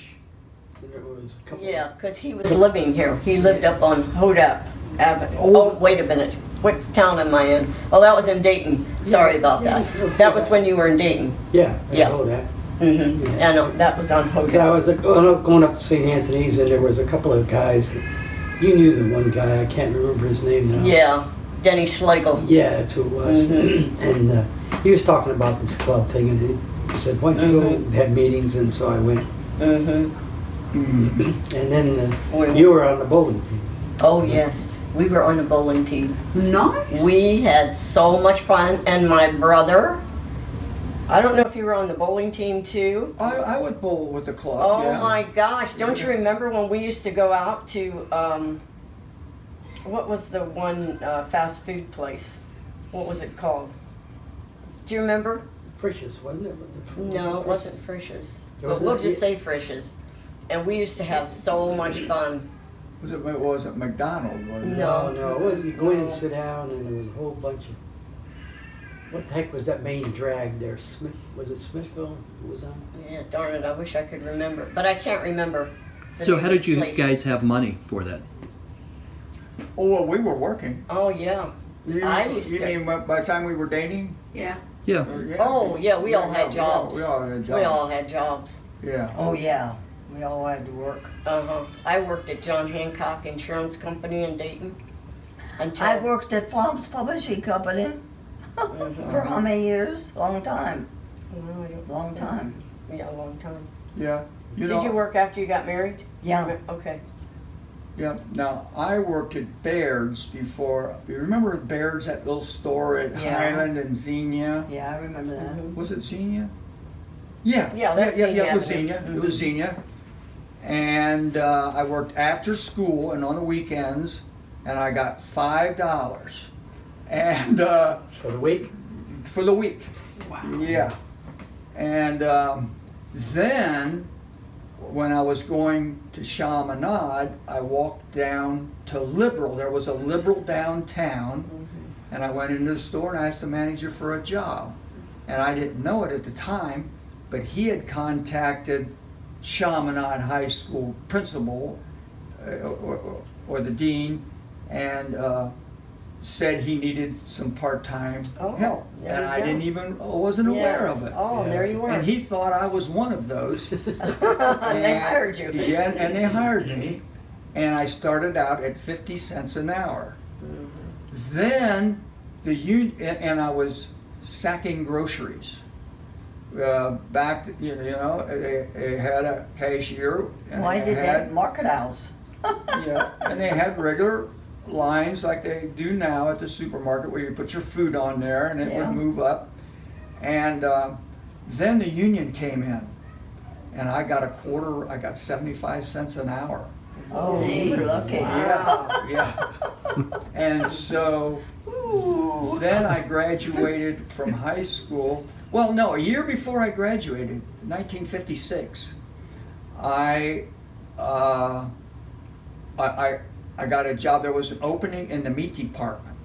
There was a couple. Yeah, because he was living here. He lived up on Hodap Avenue. Oh, wait a minute. What town am I in? Oh, that was in Dayton. Sorry about that. That was when you were in Dayton. Yeah, I Yeah. know that. Mm-hmm. Yeah. I know, that was on Cause I Hodap. was going up to St. Anthony's, and there was a couple of guys. You knew the one guy. I can't remember his name now. Yeah, Denny Schlegel. Yeah, that's who it was. And he was talking about this club thing, and he said, "Why don't you go have meetings?" And so I went. Mm-hmm. And then you were on the bowling team. Oh, yes. We were on the bowling team. Nice. We had so much fun, and my brother, I don't know if you were on the bowling team too. I would bowl with the club. Oh yeah. my gosh, don't you remember when we used to go out to, what was the one fast food place? What was it called? Do you remember? Frisch's, wasn't it? No, it wasn't Frisch's, There but was we'll no- just say Frisch's. And we used to have so much fun. Was it McDonald? Was it? No. No, it was. You go in and sit down, and there was a whole bunch of. What the heck was that main drag there? Was it Smithville? Who was on? Yeah, darn it, I wish I could remember, but I can't remember. the So name how of did the you place. guys have money for that? Oh, well, we were working. Oh, yeah. I used You to- mean by the time we were dating? Yeah. Yeah. Yeah. Oh, yeah, we all had jobs. We all had jobs. We all had jobs. Yeah. Oh, yeah. We all had to work. Uh-huh. I worked at John Hancock Insurance Company in Dayton. Until, I worked at Flop's Publishing Company for how many years? Long time. Well, I don't- Long time. Yeah, a long time. Yeah. Did you work after you got married? Yeah. Okay. Yeah. Now, I worked at Baird's before. You remember Baird's, that little store at Yeah. Highland and Xenia? Yeah, I remember that. Mhm. Was it Xenia? Yeah. Yeah, that's yeah, Xenia it was Avenue. Xenia. It was Xenia. And I worked after school and on the weekends, and I got $5. And For the week? for the week. Wow. Yeah. And then, when I was going to Chaminade, I walked down to Liberal. There was a Liberal downtown, and I went into the store and I asked the manager for a job. And I didn't know it at the time, but he had contacted Chaminade High School principal or the dean, and said he needed some part-time Oh, help. there And you I go. wasn't aware Yeah. of it. Oh, Yeah. there you were. And he thought I was one of those. And they hired you. Yeah, and they hired me. And I started out at 50 cents an hour. Then and I was sacking groceries. Back, they had a cashier. And Well, I they did that had, at Market House. Yeah, and they had regular lines like they do now at the supermarket where you put your food on there and it Yeah. would move up. And then the union came in, and I got I got 75 cents an hour. Oh, you were lucky. Yeah, yeah. And so then I graduated from high school. Well, no, a year before I graduated, 1956, I got a job. There was an opening in the meat department,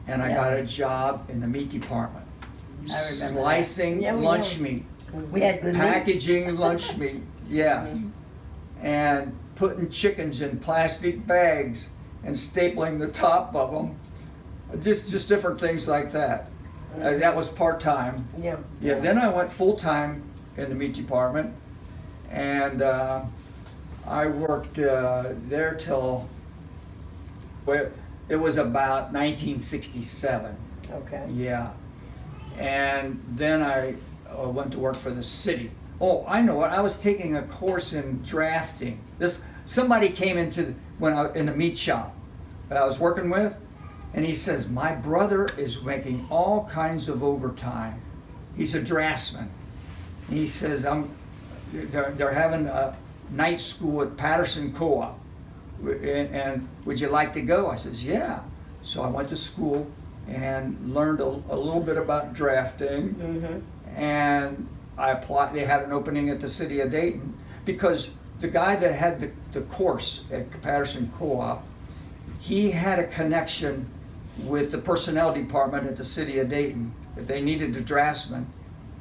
and I got a job in the meat department, I remember that. slicing Yeah, we lunch know. meat, We had good meat. packaging lunch meat, yes, and putting chickens in plastic bags and stapling the top of them, just different things like that. That was part-time. Yeah. Yeah, then I went full-time in the meat department, and I worked there till, well, it was about 1967. Okay. Yeah. And then I went to work for the city. Oh, I know what. I was taking a course in drafting. Somebody came into in the meat shop that I was working with, and he says, my brother is making all kinds of overtime. He's a draftsman. And he says, they're having a night school at Patterson Co-op, and would you like to go? I says, yeah. So I went to school and learned a little bit about drafting, and I applied. They had an opening at the city of Dayton, because the guy that had the course at Patterson Co-op, he had a connection with the personnel department at the city of Dayton. If they needed a draftsman,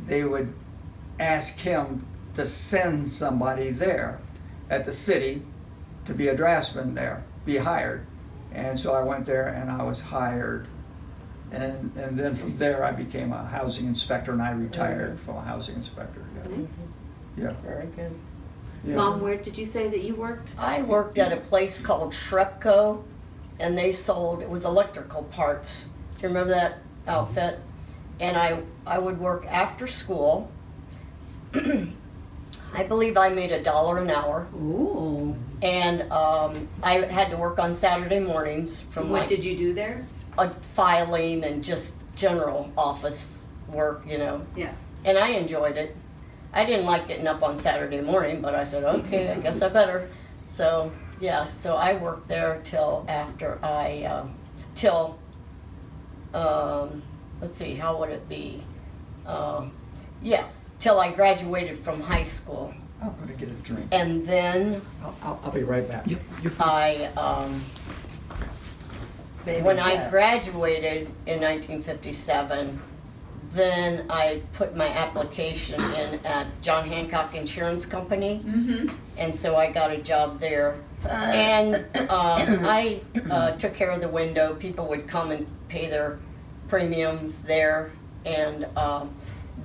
they would ask him to send somebody there at the city to be a draftsman there, be hired. And so I went there and I was hired. And then from there I became a housing inspector, and I retired from a housing inspector. Yeah. Very good. Yeah. Mom, where did you say that you worked? I worked at a place called Shrepco, and they sold, it was electrical parts. Do you remember that outfit? And I would work after school. I believe I made $1 an hour, Ooh. and I had to work on Saturday mornings from What like did you do there? filing and just general office work, you know. Yeah. And I enjoyed it. I didn't like getting up on Saturday morning, but I said, okay, I guess I better. So, yeah, so I worked there till after let's see, how would it be? Till I graduated from high school. I'm gonna get a drink. And then I'll be right back. when I graduated in 1957, then I put my application in at John Hancock Insurance Company, and so I got a job there. And I took care of the window. People would come and pay their premiums there, and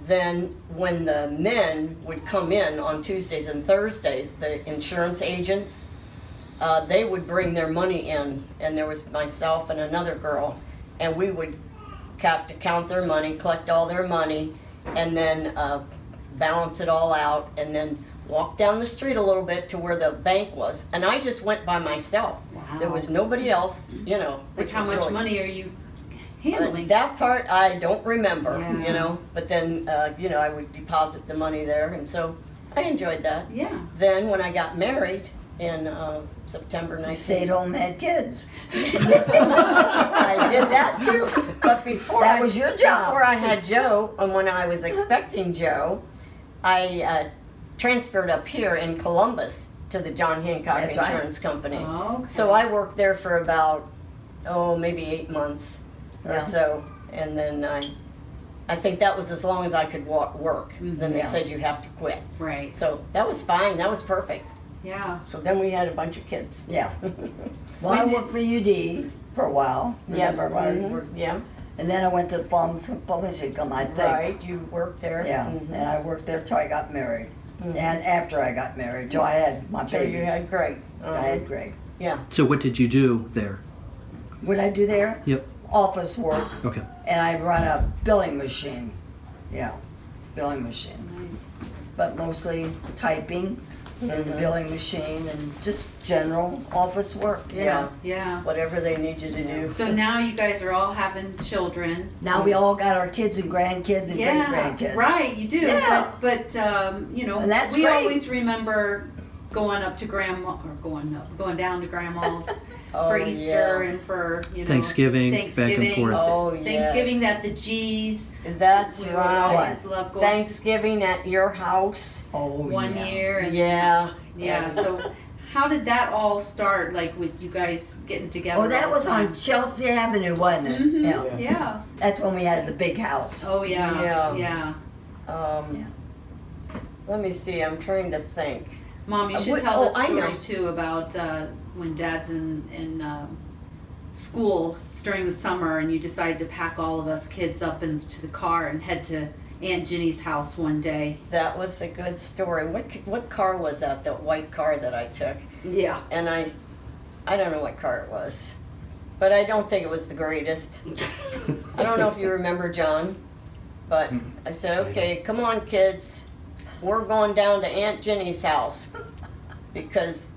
then when the men would come in on Tuesdays and Thursdays, the insurance agents, they would bring their money in, and there was myself and another girl, and we would have to count their money, collect all their money, and then balance it all out, and then walk down the street a little bit to where the bank was. And I just went by myself. Wow. There was nobody else, you know. Like, which how was much really- money are you handling? that part I don't remember, Yeah. you know. But then, I would deposit the money there, and so I enjoyed that. Yeah. Then when I got married in September 19th. You stayed home, had kids. I did that too. But before That was your job. Before I had Joe, and when I was expecting Joe, I transferred up here in Columbus to the John Hancock That's right. Insurance Company. Okay. So I worked there for about, maybe 8 months Yeah. or so, and then I think that was as long as I could work. Then they Yeah. said you have to quit. Right. So that was fine. That was perfect. Yeah. So then we had a bunch of kids. Yeah. Well, I worked for UD for a while. Yes. Remember when I Mhm. worked? Yeah. And then I went to Plum's Publishing Company, I think. Right. You worked there. Yeah, Mhm. and I worked there till I got married. And after I got married, till I had my So babies. you had Greg. I had Greg. Yeah. So what did you do there? What did I do there? Yep. Office work, Okay. and I run a billing machine. Yeah, billing machine. Nice. But mostly typing and the billing machine and just general office work, you Yeah. know. Yeah. Whatever they need you to do. So now you guys are all having children. Now we all got our kids and grandkids and Yeah, great-grandkids. right, you do. Yeah. But you know, And that's we great. always remember going up to grandma or going down to grandma's for Oh, Easter yeah. and for Thanksgiving, back and forth. Oh, yes. Thanksgiving at the G's. That's We would right. always love going Thanksgiving at your house. Oh, one yeah. year. And Yeah. yeah. So how did that all start? Like with you guys getting together? Oh, that all was the time? on Chelsea Avenue, wasn't it? Mhm. Yeah. Yeah. That's when we had the big house. Oh yeah. Yeah. Yeah. Um, Let me see. I'm trying to think. Mom, you should What- tell oh, the I story know. too about when Dad's in school during the summer, and you decided to pack all of us kids up into the car and head to Aunt Ginny's house one day. That was a good story. What car was that? That white car that I took? Yeah. And I don't know what car it was, but I don't think it was the greatest. I don't know if you remember, John, but I said, okay, come on, kids. We're going down to Aunt Ginny's house because,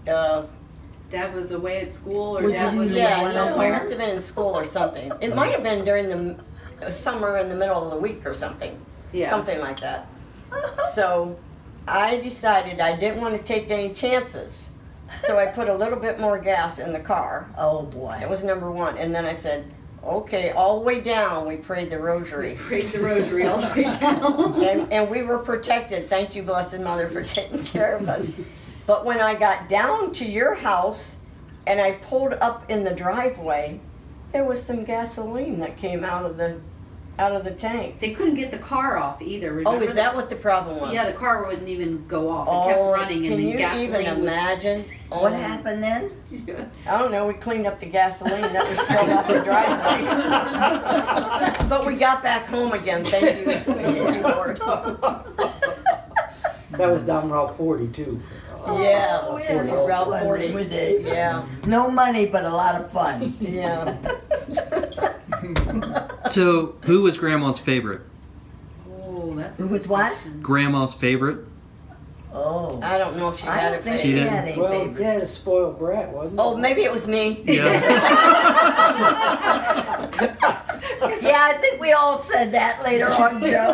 Dad was away at school, or Would Dad you was do away that? yeah, one no, somewhere? we must have been in school or something. It might have been during the summer in the middle of the week or something. Yeah. Something like that. So I decided I didn't want to take any chances. So I put a little bit more gas in the car. Oh, boy. That was number one. And then I said, okay, all the way down, we prayed the rosary. Prayed the rosary all the way down. And we were protected. Thank you, Blessed Mother, for taking care of us. But when I got down to your house and I pulled up in the driveway, there was some gasoline that came out of the tank. They couldn't get the car off either. Oh, Remember is that what the problem was? Yeah, the car wouldn't even go off. It kept running, can and you the gasoline even imagine? What happened then? was. I don't know. We cleaned up the gasoline that was spilled off the driveway. But we got back home again. Thank you, Lord. That was down Route 40 too. Yeah, Oh, yeah. Route Fun 40. We did. Yeah, No money, but a lot of fun. yeah. So, who was Grandma's favorite? Oh, that's a Who good was what? question. Grandma's favorite? Oh. I don't know if she I had don't a think She she favorite. didn't? had any Well, favorites. you had a spoiled brat, wasn't it? Oh, maybe it was me. Yeah. Yeah, I think we all said that later on, Joe.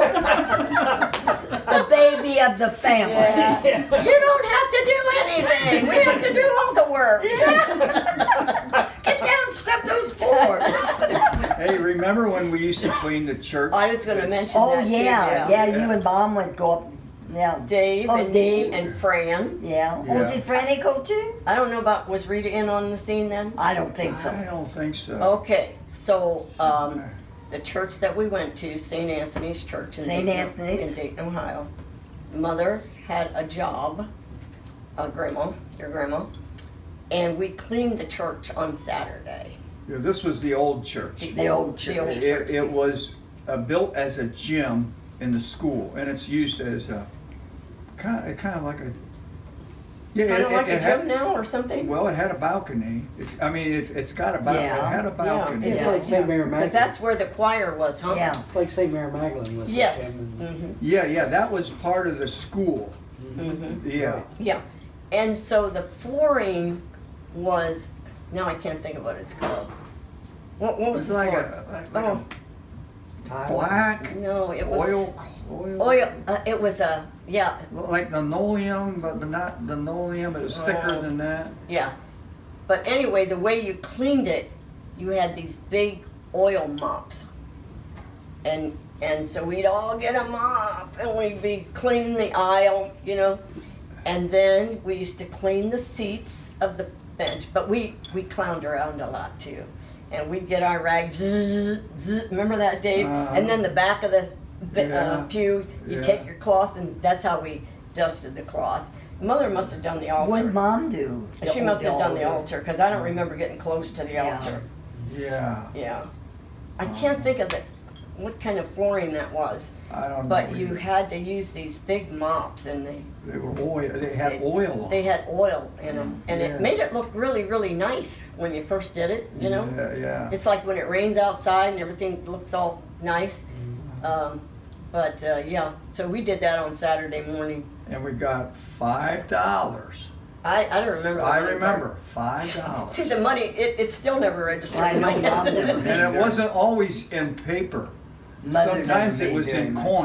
The baby of the family. Yeah. You don't have to do anything. We have to do all the work. Get down and scrub those floors. Hey, remember when we used to clean the church? I was going to mention Oh, that too. yeah. You and Mom would go up. Yeah. Dave Oh, and Dave. me and Fran. Yeah. Oh, Yeah. did Franny go too? I don't know about, was Rita in on the scene then? I don't think so. I don't think so. Okay, so the church that we went to, St. Anthony's Church in St. Dayton, Anthony's. in Dayton, Ohio. Mother had a job, grandma, your grandma, and we cleaned the church on Saturday. Yeah, this was the old church. The old church. It was built as a gym in the school, and it's used as a kind of like a yeah. Kind of like a had- gym now or something? Well, it had a balcony. It's got a balcony. Yeah. It had a balcony. It's Yeah. like St. Mary Because Magdalene. that's where the choir was, huh? Yeah. It's like St. Mary Magdalene was. Yes. Like them and- Yeah, that was part of the school. Mm-hmm. Yeah. Yeah. And so the flooring was, now I can't think of what it's called. What was It's the like flooring? a Tile. black No, it was oil, it was a like linoleum, but not linoleum. It was thicker Oh. than that. yeah. But anyway, the way you cleaned it, you had these big oil mops, and so we'd all get a mop and we'd be cleaning the aisle, and then we used to clean the seats of the bench. But we clowned around a lot too. And we'd get our rags, zzz, zzz, remember that, Dave? And then the back of the Yeah. pew, you Yeah. take your cloth, and that's how we dusted the cloth. Mother must have done the altar. What did Mom do? She must have done the altar. altar, because I don't remember getting close to the Yeah. altar. Yeah. Yeah. I can't think of what kind of flooring that was. I don't know. But you had to use these big mops, and They were oil. They had oil on. they had oil in them. And Yeah. it made it look really, really nice when you first did it, Yeah, yeah. It's like when it rains outside and everything looks all nice. Yeah, so we did that on Saturday morning. and we got $5. I don't remember. the I money remember part. $5. See, the money, it still never registered I in my know, Mom head. never And it wasn't always in paper. Mother Sometimes never it made was very in much. Oh,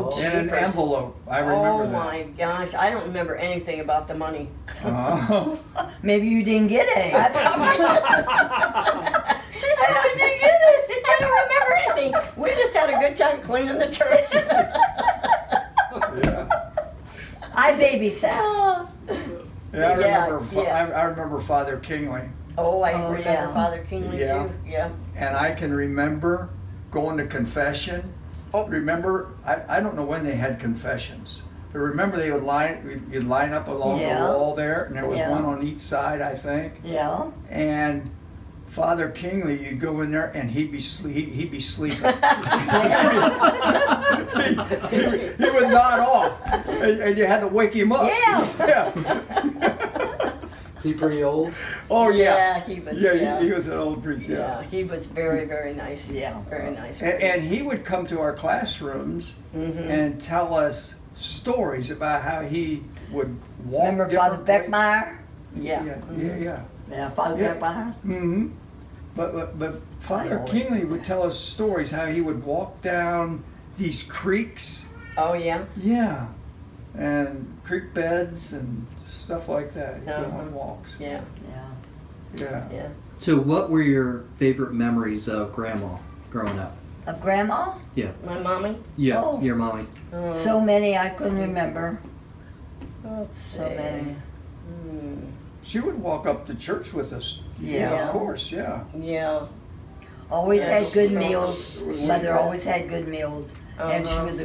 coins. In an jeepers. envelope. I remember Oh that. my gosh, I don't remember anything about the money. Oh. Maybe you didn't get I any. probably She probably didn't get it. I don't remember anything. We just had a good time cleaning the church. Yeah. I babysat. Yeah, Yeah. I remember Father Kingley. Oh, I Oh, remember yeah. Father Kingley Yeah. too. Yeah. And I can remember going to confession. Oh. Remember, I don't know when they had confessions, but remember they would you'd line up along Yeah. the wall there, and there was Yeah. one on each side, I think. Yeah. And Father Kingley, you'd go in there, and he'd be sleeping. he would nod off, and you had to wake him up. Yeah. Yeah. Is he pretty old? Oh yeah. Yeah, he was. Yeah, Yeah, he was an old priest. yeah, he was very, very nice. Yeah. Very nice. And he would come to our classrooms Mhm. and tell us stories about how he would walk. Remember Father different Beckmeyer? Yeah. Yeah, Mhm. yeah. Yeah, Father Yeah. Beckmeyer. Mm-hmm. But Father always Kingley do would that. tell us stories how he would walk down these creeks. Oh yeah. Yeah. And creek beds and stuff like that. He'd go Uh-huh. on walks. Yeah. Yeah. Yeah. Yeah. So, what were your favorite memories of Grandma growing up? Of Grandma? Yeah, My mommy. yeah, Oh. your mommy. So many I couldn't remember. Let's So many. She would walk up to church with us. Yeah. Of course, yeah. Yeah. Always Yeah, had good she meals. was- Mother Yes. always had good meals. And she Uh-huh. was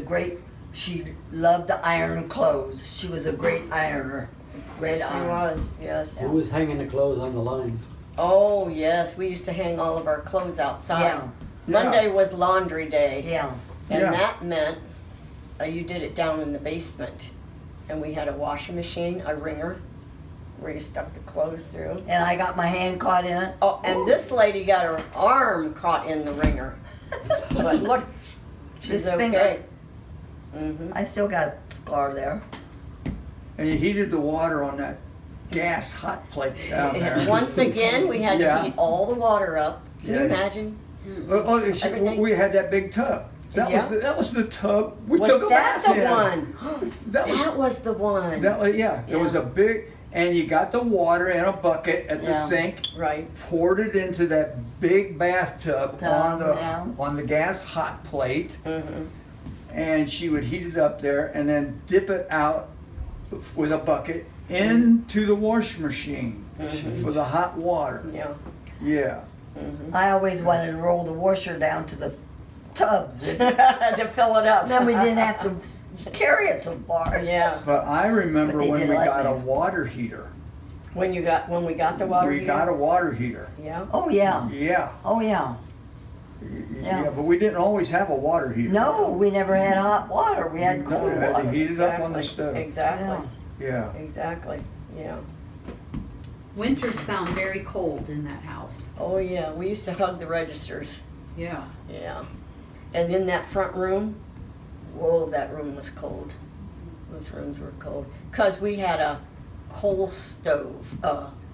she loved to iron clothes. She was a great ironer. Great Yes, she ironer. was. Yes. Who was hanging the clothes on the line? Oh yes, we used to hang all of our clothes outside. Yeah. Monday was laundry day, Yeah. and Yeah. that meant you did it down in the basement, and we had a washing machine, a wringer, where you stuck the clothes through. And I got my hand caught in it. Oh, and this lady got her arm caught in the wringer, but look, she's This finger. okay. Mm-hmm. I still got a scar there. And you heated the water on that gas hot plate down there. Once again, we had Yeah. to heat all the water up. Can you Yeah. imagine? Everything. We had that big tub. Yeah. That was the tub we Was took a that bath the in. one? That was That was the one. yeah. It was Yeah. a big, and you got the water in a bucket at the Yeah. sink, Right. poured it into that big bathtub on the Yeah. on the gas hot plate, Mm-hmm. and she would heat it up there and then dip it out with a bucket into the washing machine for the hot water. Yeah. Yeah. I always wanted to roll the washer down to the tubs. To fill it up. Then we didn't have to carry it so far. Yeah. But I remember But they when did we like got me. a water heater. When we got the water We heater? got a water heater. Yeah. Oh yeah. Yeah. Oh yeah. Yeah, but we didn't always have a water heater. No, we never had hot water. We had No, cold we had to water. heat it up on the stove. Exactly. Yeah. Exactly. Yeah. Winters sound very cold in that house. Oh yeah. We used to hug the registers. Yeah. Yeah. And in that front room, whoa, that room was cold. Those rooms were cold. 'Cause we had a coal stove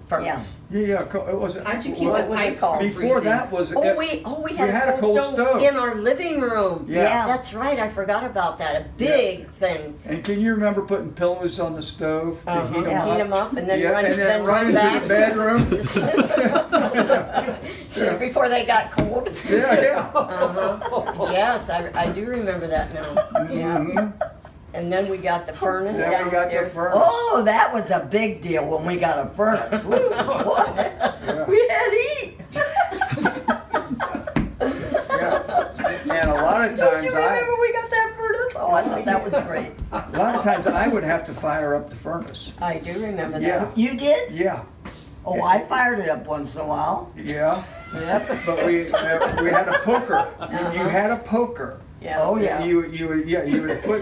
furnace. Yeah, it was. How'd you keep well, the what was it pipes called? from Before freezing? that was. Oh, we had a coal stove in our living room. Yeah. That's right. I forgot about that. A big thing. And can you remember putting pillows on the stove to heat them Yeah. up? Heat them up and then Yeah, run, and then run back. to the bedroom. So before they got cold. Yeah. Uh-huh. Yes, I do remember that now. Yeah. Mhm. And then we got the furnace Then we got the downstairs. furnace. Oh, that was a big deal when we got a furnace. Woo, boy. We had heat. Yeah. And a lot of Don't times you remember we got that furnace? Oh, I thought that was great. a lot of times I would have to fire up the furnace. I do remember that. Yeah. You did? Yeah. Oh, I fired it up once in a while. Yeah. Yep. But we had a poker. You had a poker. Yeah. Oh yeah. You would put,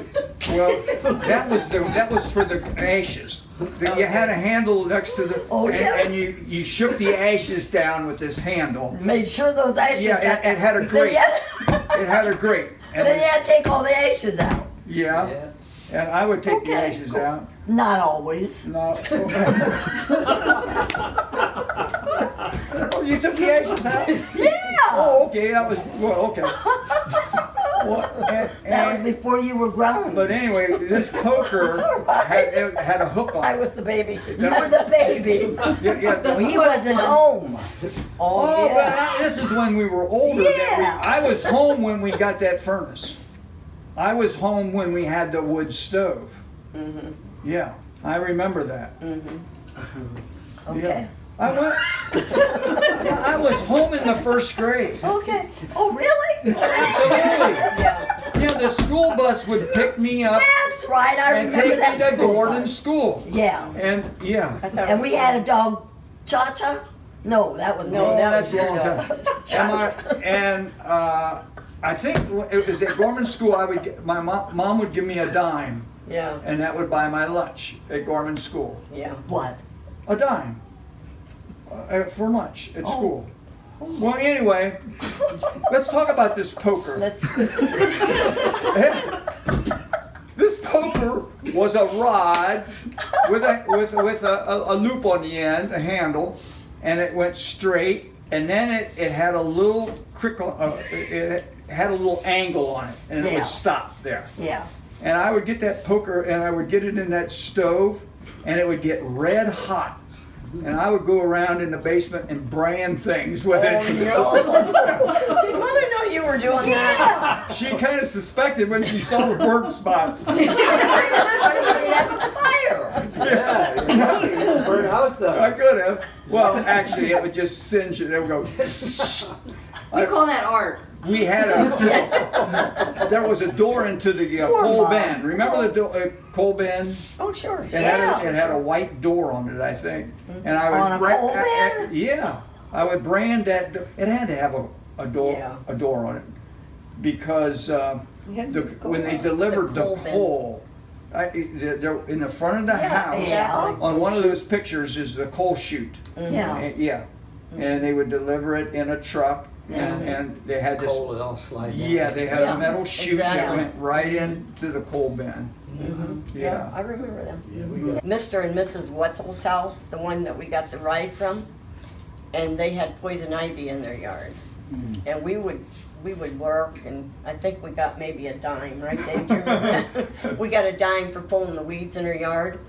well, that was for the ashes. You had a handle next to the, Oh, yeah. and you shook the ashes down with this handle. Made sure those ashes Yeah, got it had a grate. Then It had a grate. And you had to take all the ashes out. yeah, And I would take the Okay, aces cool. out. Not always. No. Oh, you took the ashes out? Yeah. Oh, okay, that was, well, okay. Well, That was before you were grown. but anyway, this poker had a hook on I it. was the baby. You were the baby. Yeah, yeah. The- He wasn't home. Oh, yeah. but this is when we were older. Yeah. I was home when we got that furnace. I was home when we had the wood stove. Mm-hmm. Yeah, I remember that. Okay. I went. I was home in the first grade. Okay. Oh, really? Absolutely. Yeah. Yeah, the school bus would pick me up That's right. I and remember take me that to school Gordon bus. School. Yeah. And yeah. I thought it And was we had a dog, Cha-Cha? No, that was No, me. that That's was a long your time. dog. And I think it was at Gorman School. My mom would give me a dime, Yeah, and that would buy my lunch at Gorman School. yeah. What? A dime for lunch Oh. at school. Well, anyway, let's talk about this poker. Let's, This poker was a rod with a loop on the end, a handle, and it went straight. And then it had a little it had a little angle on it, and it Yeah. would stop there. Yeah. And I would get that poker, and I would get it in that stove, and it would get red hot. And I would go around in the basement and brand things with it. did Mother know you were doing that? Yeah. She kind of suspected when she saw the burnt spots. I would have a fire. Yeah, burn house I though. could have. Well, actually, it would just singe it. It would go. We call that art. We had there was a door into the Poor coal Mom. bin. Remember the coal bin? Oh, sure. It Yeah. had a white door on it, I think. And I would On a coal bin? yeah, I would brand that. It had to have a door Yeah. on it because when they delivered The the coal bin. coal, they're in the front of the house. Yeah. On one of those pictures is the coal chute. Yeah. Yeah, and they would deliver it in a truck, and they had this. Coal, it all slide down. Yeah, they had Yeah, a metal chute that exactly. went right into the coal bin. Yeah, I remember them. Yeah, we got. Mr. and Mrs. Wetzel's house, the one that we got the ride from, and they had poison ivy in their yard. And we would work, and I think we got maybe a dime, right, Dave? Do you remember that? We got a dime for pulling the weeds in our yard.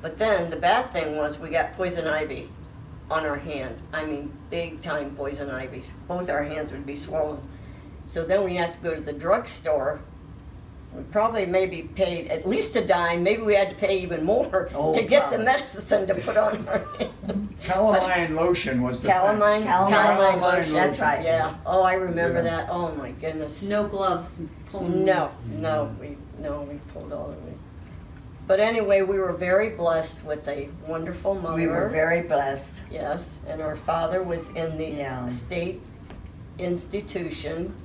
But then the bad thing was we got poison ivy on our hands. I mean, big time poison ivy. Both our hands would be swollen. So then we had to go to the drugstore. We probably maybe paid at least a dime. Maybe we had to pay even more Oh, to get the probably. medicine to put on our hands. Calamine lotion was the Calamine? Calamine lotion. That's right. Yeah. Oh, I remember Yeah. that. Oh my goodness. No gloves. Pulling No, weeds. we pulled all of it. But anyway, we were very blessed with a wonderful mother. We were very blessed. Yes, and our father was in the Yeah. state institution.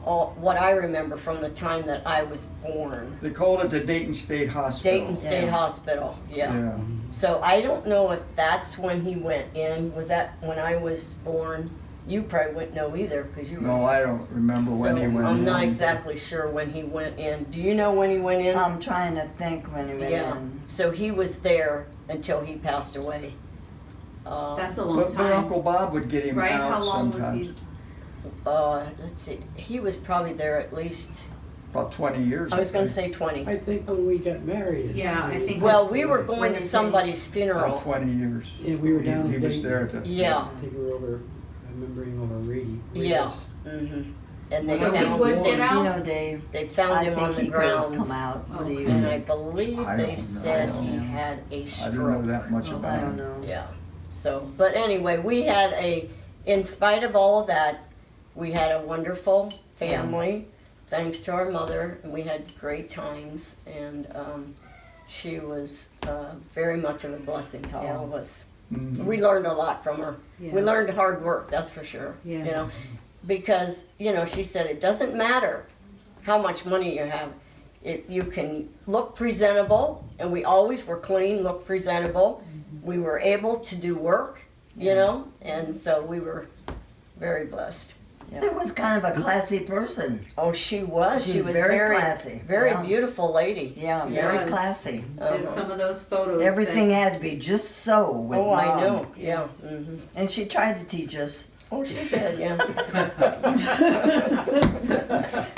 What I remember from the time that I was born. They called it the Dayton State Hospital. Dayton State Yeah. Hospital, yeah. Yeah. So I don't know if that's when he went in. Was that when I was born? You probably wouldn't know either because you were. No, I don't remember when he went I'm in. not exactly sure when he went in. Do you know when he went in? I'm trying to think when he went Yeah, in. so he was there until he passed away. That's a long But time. Uncle Bob would get him Right? out How long sometimes. was he? Let's see, he was probably there at least, About 20 years. I was gonna think. say 20. I think when we got married. it's Yeah, I when- think Well, that's we the were way. going What to is he? somebody's About funeral. 20 years. Yeah, we were down. He in was Dayton. there to. Yeah, I think we were over. I remember him over Reedy. yeah. And they So he found, would get out? You know, Dave, they found I him on think the he could have grounds. come out. What do you And I think? believe I they don't know. said I don't he know. had a I don't know stroke. that much I about don't him. know. Yeah, so, but anyway, we had in spite of all of that, we had a wonderful family, thanks to our mother, and we had great times, and she was very much of a blessing to all of us. Mhm. We learned a lot from her. We Yeah. learned hard work, that's for sure. You Yes. know, because, she said it doesn't matter how much money you have. You can look presentable, and we always were clean, looked presentable. We were able to do work, and so we were very blessed. It was kind of a classy person. Oh, she was. She She's was very very classy. very Yeah. beautiful lady. Yeah, very Yes. classy. There's some of those photos. Everything had to be just so with Oh, Mom. I know. Yeah. Yes. Mhm. And she tried to teach us. Oh, she did. Yeah.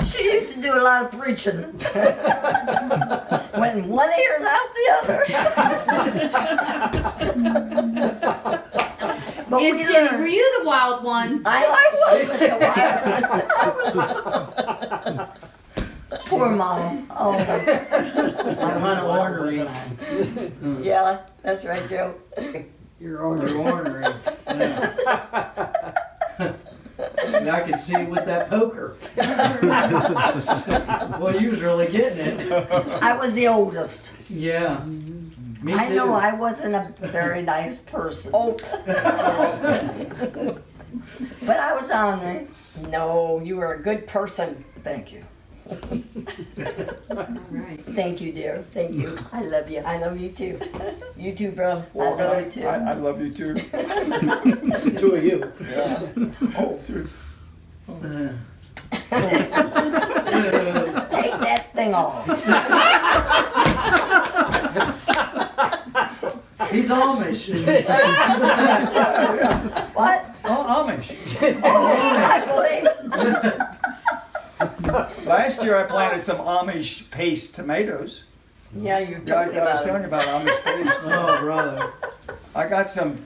She used to do a lot of preaching. Went in one ear and out the other. But we And Jenny, learned. were you the wild one? I was. Poor Mom. Oh, I'm kind of ornery. Yeah, that's right, Joe. You're ornery. And I could see with that poker. Well, you was really getting it. I was the oldest. Yeah. Me too. I know I wasn't a very nice person. Oh, But I was honoring. no, you were a good person. Thank you. All right. Thank you, dear. Thank you. I love you. I love you too. You too, bro. I love you too. I love you too. Two of you. Oh, dude. Take that thing off. He's Amish. What? Oh, Amish. I believe. Last year I planted some Amish paste tomatoes. Yeah, you Yeah, told me I was about telling it. you about Amish paste. Oh, brother. I got some